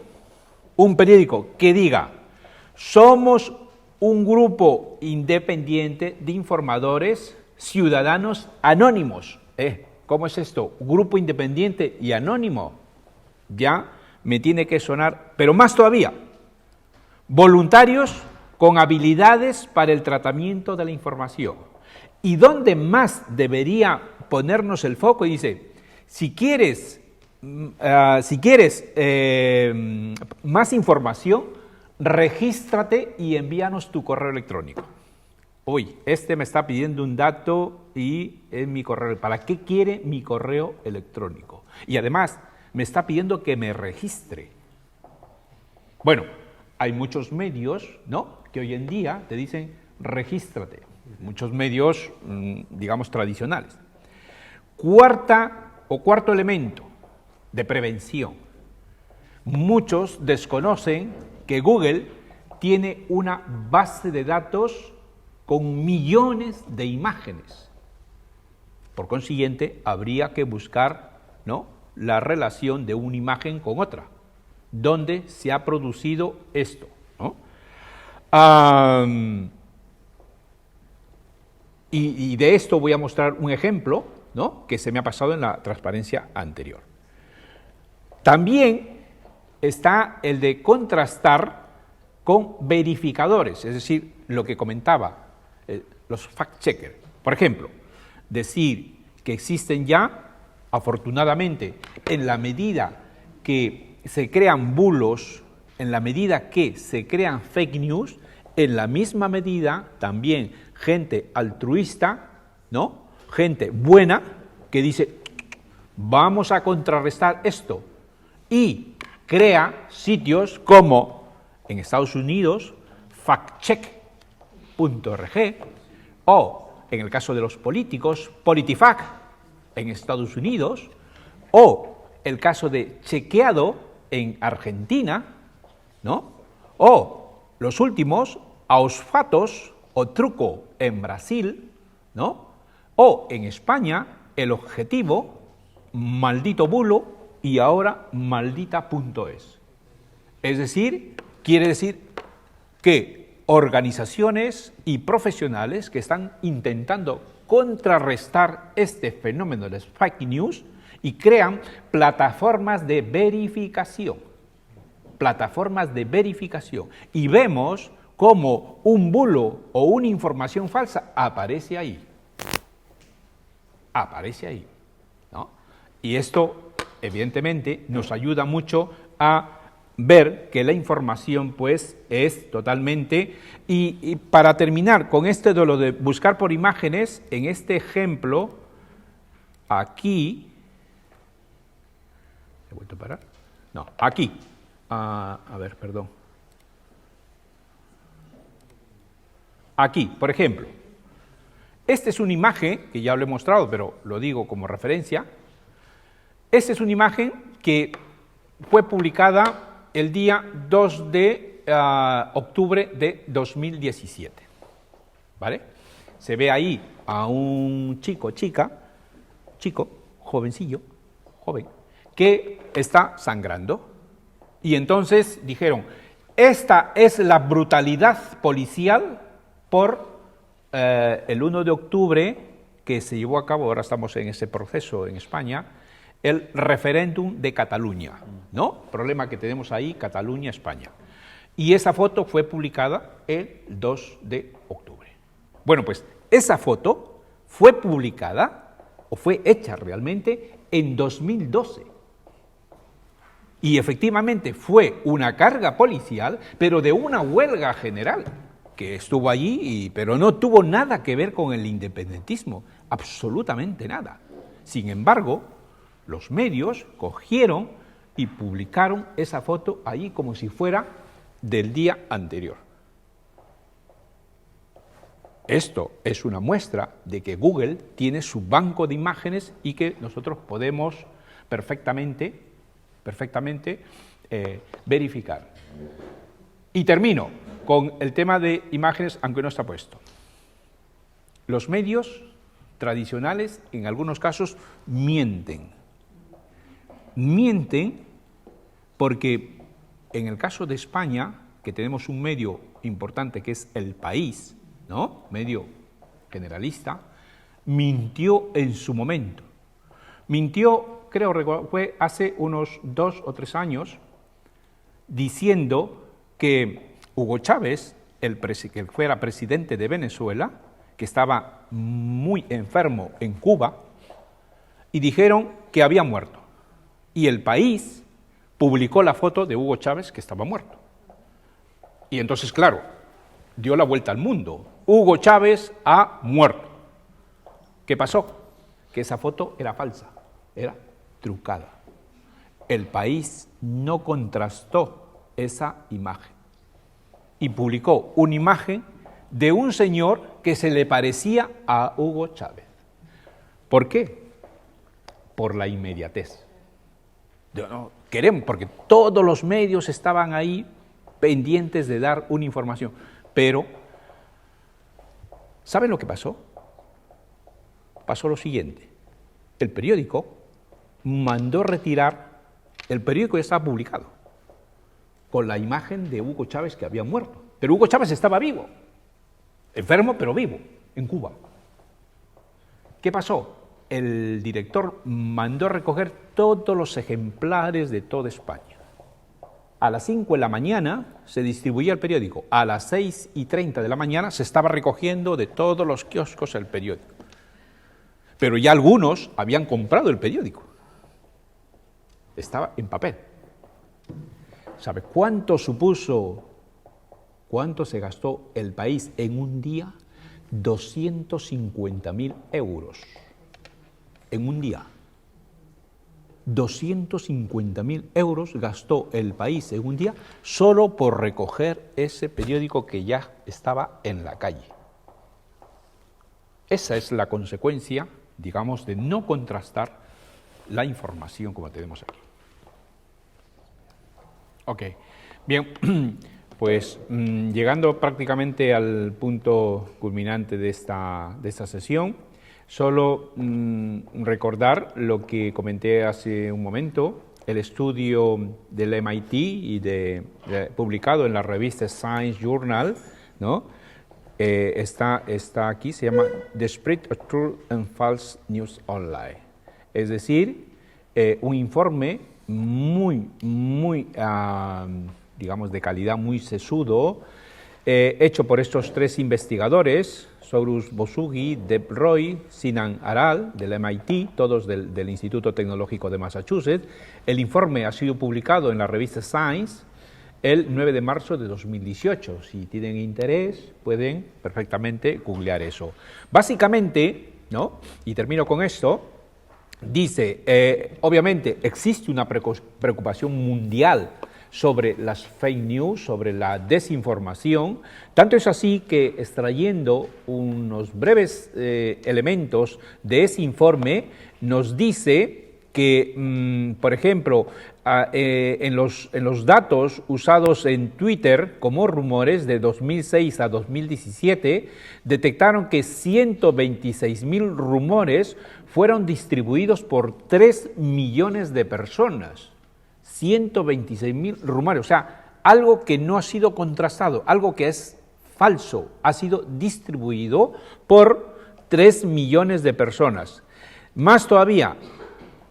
[SPEAKER 2] que diga, somos un grupo independiente de informadores ciudadanos anónimos. ¿Cómo es esto? Grupo independiente y anónimo. Ya me tiene que sonar, pero más todavía, voluntarios con habilidades para el tratamiento de la información. ¿Y dónde más debería ponernos el foco? Y dice, si quieres más información, regístrate y envíanos tu correo electrónico. Uy, me está pidiendo un dato y es mi correo. ¿Para qué quiere mi correo electrónico? Y además, me está pidiendo que me registre. Bueno, hay muchos medios, ¿no?, que hoy en día te dicen, regístrate. Muchos medios, digamos, tradicionales. Cuarto elemento de prevención. Muchos desconocen que Google tiene una base de datos con millones de imágenes. Por consiguiente, habría que buscar, ¿no?, la relación de una imagen con otra. ¿Dónde se ha producido esto? ¿No? Y de esto voy a mostrar un ejemplo, ¿no?, que se me ha pasado en la transparencia anterior. También está el de contrastar con verificadores, es decir, lo que comentaba, los fact-checkers. Por ejemplo, decir que existen ya, afortunadamente, en la medida que se crean bulos, en la medida que se crean fake news, en la misma medida también gente altruista, ¿no?, gente buena, que dice, vamos a contrarrestar esto, y crea sitios como en Estados Unidos, factcheck.org, o en el caso de los políticos, PolitiFact en Estados Unidos, o el caso de Chequeado en Argentina, ¿no?, o los últimos, Ausfatos o Truco en Brasil, ¿no?, o en España, El Objetivo, Maldito Bulo y ahora Maldita.es. Es decir, quiere decir que organizaciones y profesionales que están intentando contrarrestar este fenómeno de las fake news y crean plataformas de verificación. Y vemos cómo un bulo o una información falsa aparece ahí, ¿no? Y esto, evidentemente, nos ayuda mucho a ver que la información, pues, es totalmente... Y para terminar con esto de lo de buscar por imágenes, en este ejemplo, aquí... ¿He vuelto a parar? No, aquí. A ver, perdón. Aquí, por ejemplo. Esta es una imagen, que ya lo he mostrado, pero lo digo como referencia. Esta es una imagen que fue publicada el día 2 de octubre de 2017. ¿Vale? Se ve ahí a un chico, joven, que está sangrando. Y entonces dijeron, esta es la brutalidad policial por el 1 de octubre que se llevó a cabo, ahora estamos en ese proceso en España, el referéndum de Cataluña, ¿no? Problema que tenemos ahí, Cataluña, España. Y esa foto fue publicada el 2 de octubre. Bueno, pues esa foto fue publicada o fue hecha realmente en 2012. Y efectivamente fue una carga policial, pero de una huelga general, que estuvo allí, pero no tuvo nada que ver con el independentismo, absolutamente nada. Sin embargo, los medios cogieron y publicaron esa foto allí como si fuera del día anterior. Esto es una muestra de que Google tiene su banco de imágenes y que nosotros podemos perfectamente verificar. Y termino con el tema de imágenes, aunque no está puesto. Los medios tradicionales, en algunos casos, mienten. Mienten porque en el caso de España, que tenemos un medio importante que es El País, ¿no? Medio generalista, mintió en su momento. Mintió, creo, fue hace unos 2 o 3 años, diciendo que Hugo Chávez, que fuera presidente de Venezuela, que estaba muy enfermo en Cuba, y dijeron que había muerto. Y El País publicó la foto de Hugo Chávez que estaba muerto. Y entonces, claro, dio la vuelta al mundo. Hugo Chávez ha muerto. ¿Qué pasó? Que esa foto era falsa, era trucada. El País no contrastó esa imagen y publicó una imagen de un señor que se le parecía a Hugo Chávez. ¿Por qué? Por la inmediatez. No queremos, porque todos los medios estaban ahí pendientes de dar una información, pero ¿saben lo que pasó? Pasó lo siguiente: el periódico mandó retirar, el periódico ya estaba publicado, con la imagen de Hugo Chávez que había muerto, pero Hugo Chávez estaba vivo, enfermo pero vivo, en Cuba. ¿Qué pasó? El director mandó recoger todos los ejemplares de toda España. A las 5 de la mañana se distribuía el periódico, a las 6:30 de la mañana se estaba recogiendo de todos los kioscos el periódico. Pero ya algunos habían comprado el periódico. Estaba en papel. ¿Sabe cuánto supuso, cuánto se gastó El País en un día? 250.000 euros. En un día. 250.000 euros gastó El País en un día solo por recoger ese periódico que ya estaba en la calle. Esa es la consecuencia, digamos, de no contrastar la información como tenemos aquí. Ok, bien, pues llegando prácticamente al punto culminante de esta sesión, solo recordar lo que comenté hace un momento, el estudio del MIT y publicado en la revista Science Journal, ¿no? Está aquí, se llama The Spread of True and False News Online. Es decir, un informe muy, digamos, de calidad muy sesudo, hecho por estos 3 investigadores, Soroush Vosoughi, Deb Roy, Sinan Aral, del MIT, todos del Instituto Tecnológico de Massachusetts. El informe ha sido publicado en la revista Science el 9 de marzo de 2018. Si tienen interés, pueden perfectamente googlear eso. Básicamente, ¿no? Y termino con esto, dice, obviamente existe una preocupación mundial sobre las fake news, sobre la desinformación. Tanto es así que, extrayendo unos breves elementos de ese informe, nos dice que, por ejemplo, en los datos usados en Twitter como rumores de 2006 a 2017, detectaron que 126.000 rumores fueron distribuidos por 3 millones de personas. 126.000 rumores, o sea, algo que no ha sido contrastado, algo que es falso, ha sido distribuido por 3 millones de personas. Más todavía,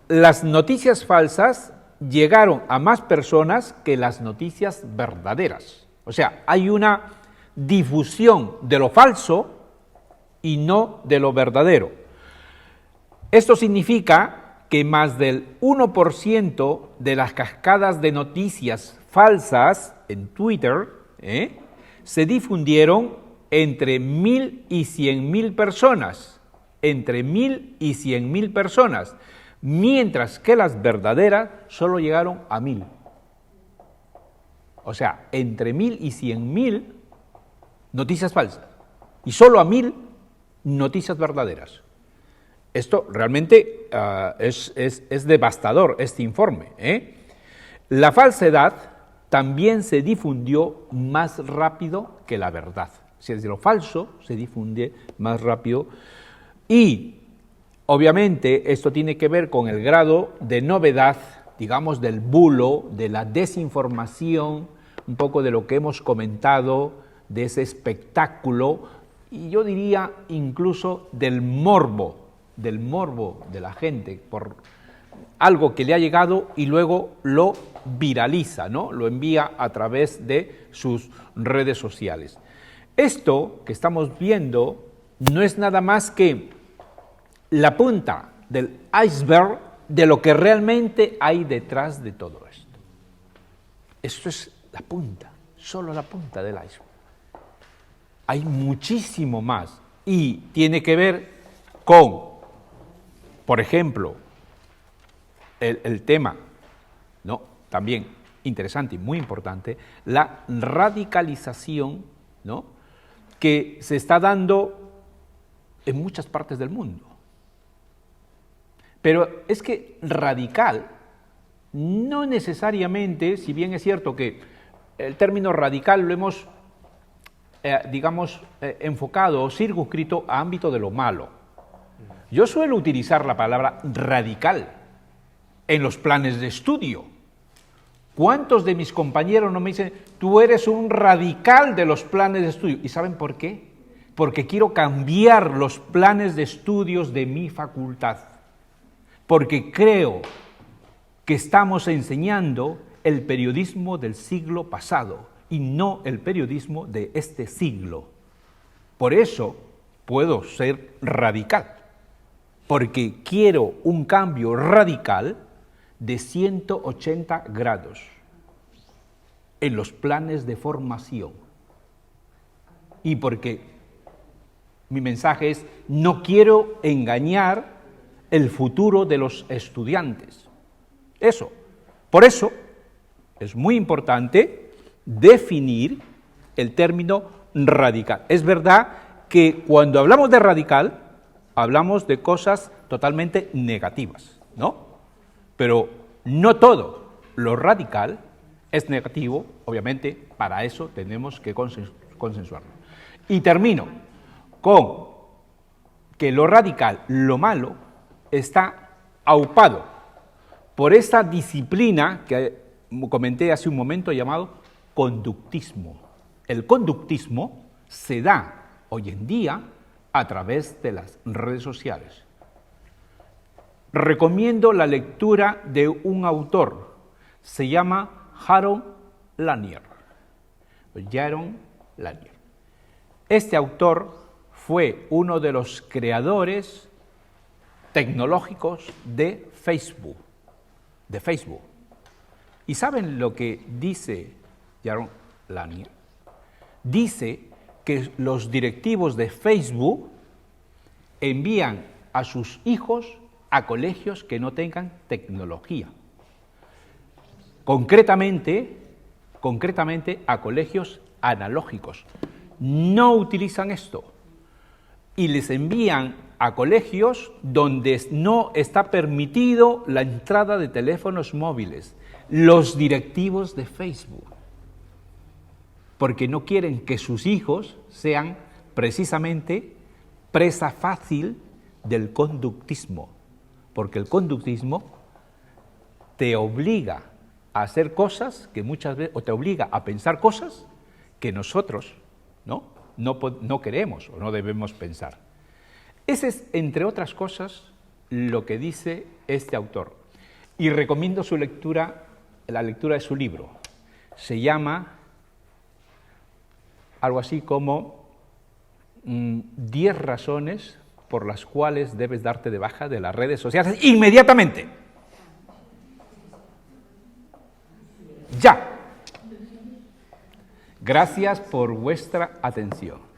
[SPEAKER 2] las noticias falsas llegaron a más personas que las noticias verdaderas. O sea, hay una difusión de lo falso y no de lo verdadero. Esto significa que más del 1% de las cascadas de noticias falsas en Twitter se difundieron entre 1.000 y 100.000 personas, entre 1.000 y 100.000 personas, mientras que las verdaderas solo llegaron a 1.000. O sea, entre 1.000 y 100.000 noticias falsas y solo a 1.000 noticias verdaderas. Esto realmente es devastador, este informe. La falsedad también se difundió más rápido que la verdad. Si es de lo falso, se difunde más rápido. Y, obviamente, esto tiene que ver con el grado de novedad, digamos, del bulo, de la desinformación, un poco de lo que hemos comentado, de ese espectáculo, y yo diría incluso del morbo de la gente por algo que le ha llegado y luego lo viraliza, ¿no? Lo envía a través de sus redes sociales. Esto que estamos viendo no es nada más que la punta del iceberg de lo que realmente hay detrás de todo esto. Esto es la punta, solo la punta del iceberg. Hay muchísimo más y tiene que ver con, por ejemplo, el tema, ¿no? También interesante y muy importante, la radicalización, ¿no? Que se está dando en muchas partes del mundo. Pero es que radical no necesariamente, si bien es cierto que el término radical lo hemos, enfocado o circunscrito a ámbito de lo malo. Yo suelo utilizar la palabra radical en los planes de estudio. ¿Cuántos de mis compañeros no me dicen, tú eres un radical de los planes de estudio? ¿Y saben por qué? Porque quiero cambiar los planes de estudios de mi facultad. Porque creo que estamos enseñando el periodismo del siglo pasado y no el periodismo de este siglo. Por eso puedo ser radical, porque quiero un cambio radical de 180 grados en los planes de formación. Y porque mi mensaje es, no quiero engañar el futuro de los estudiantes. Eso. Por eso es muy importante definir el término radical. Es verdad que cuando hablamos de radical, hablamos de cosas totalmente negativas, ¿no? Pero no todo lo radical es negativo, obviamente, para eso tenemos que consensuarlo. Y termino con que lo radical, lo malo, está aupado por esta disciplina que comenté hace un momento llamado conductismo. El conductismo se da hoy en día a través de las redes sociales. Recomiendo la lectura de un autor, se llama Jaron Lanier. Este autor fue uno de los creadores tecnológicos de Facebook. ¿Y saben lo que dice Jaron Lanier? Dice que los directivos de Facebook envían a sus hijos a colegios que no tengan tecnología. Concretamente a colegios analógicos. No utilizan esto y les envían a colegios donde no está permitido la entrada de teléfonos móviles, los directivos de Facebook, porque no quieren que sus hijos sean precisamente presa fácil del conductismo, porque el conductismo te obliga a hacer cosas que muchas veces, o te obliga a pensar cosas que nosotros no queremos o no debemos pensar. Ese es, entre otras cosas, lo que dice este autor. Y recomiendo su lectura, la lectura de su libro. Se llama algo así como 10 razones por las cuales debes darte de baja de las redes sociales inmediatamente. Ya. Gracias por vuestra atención.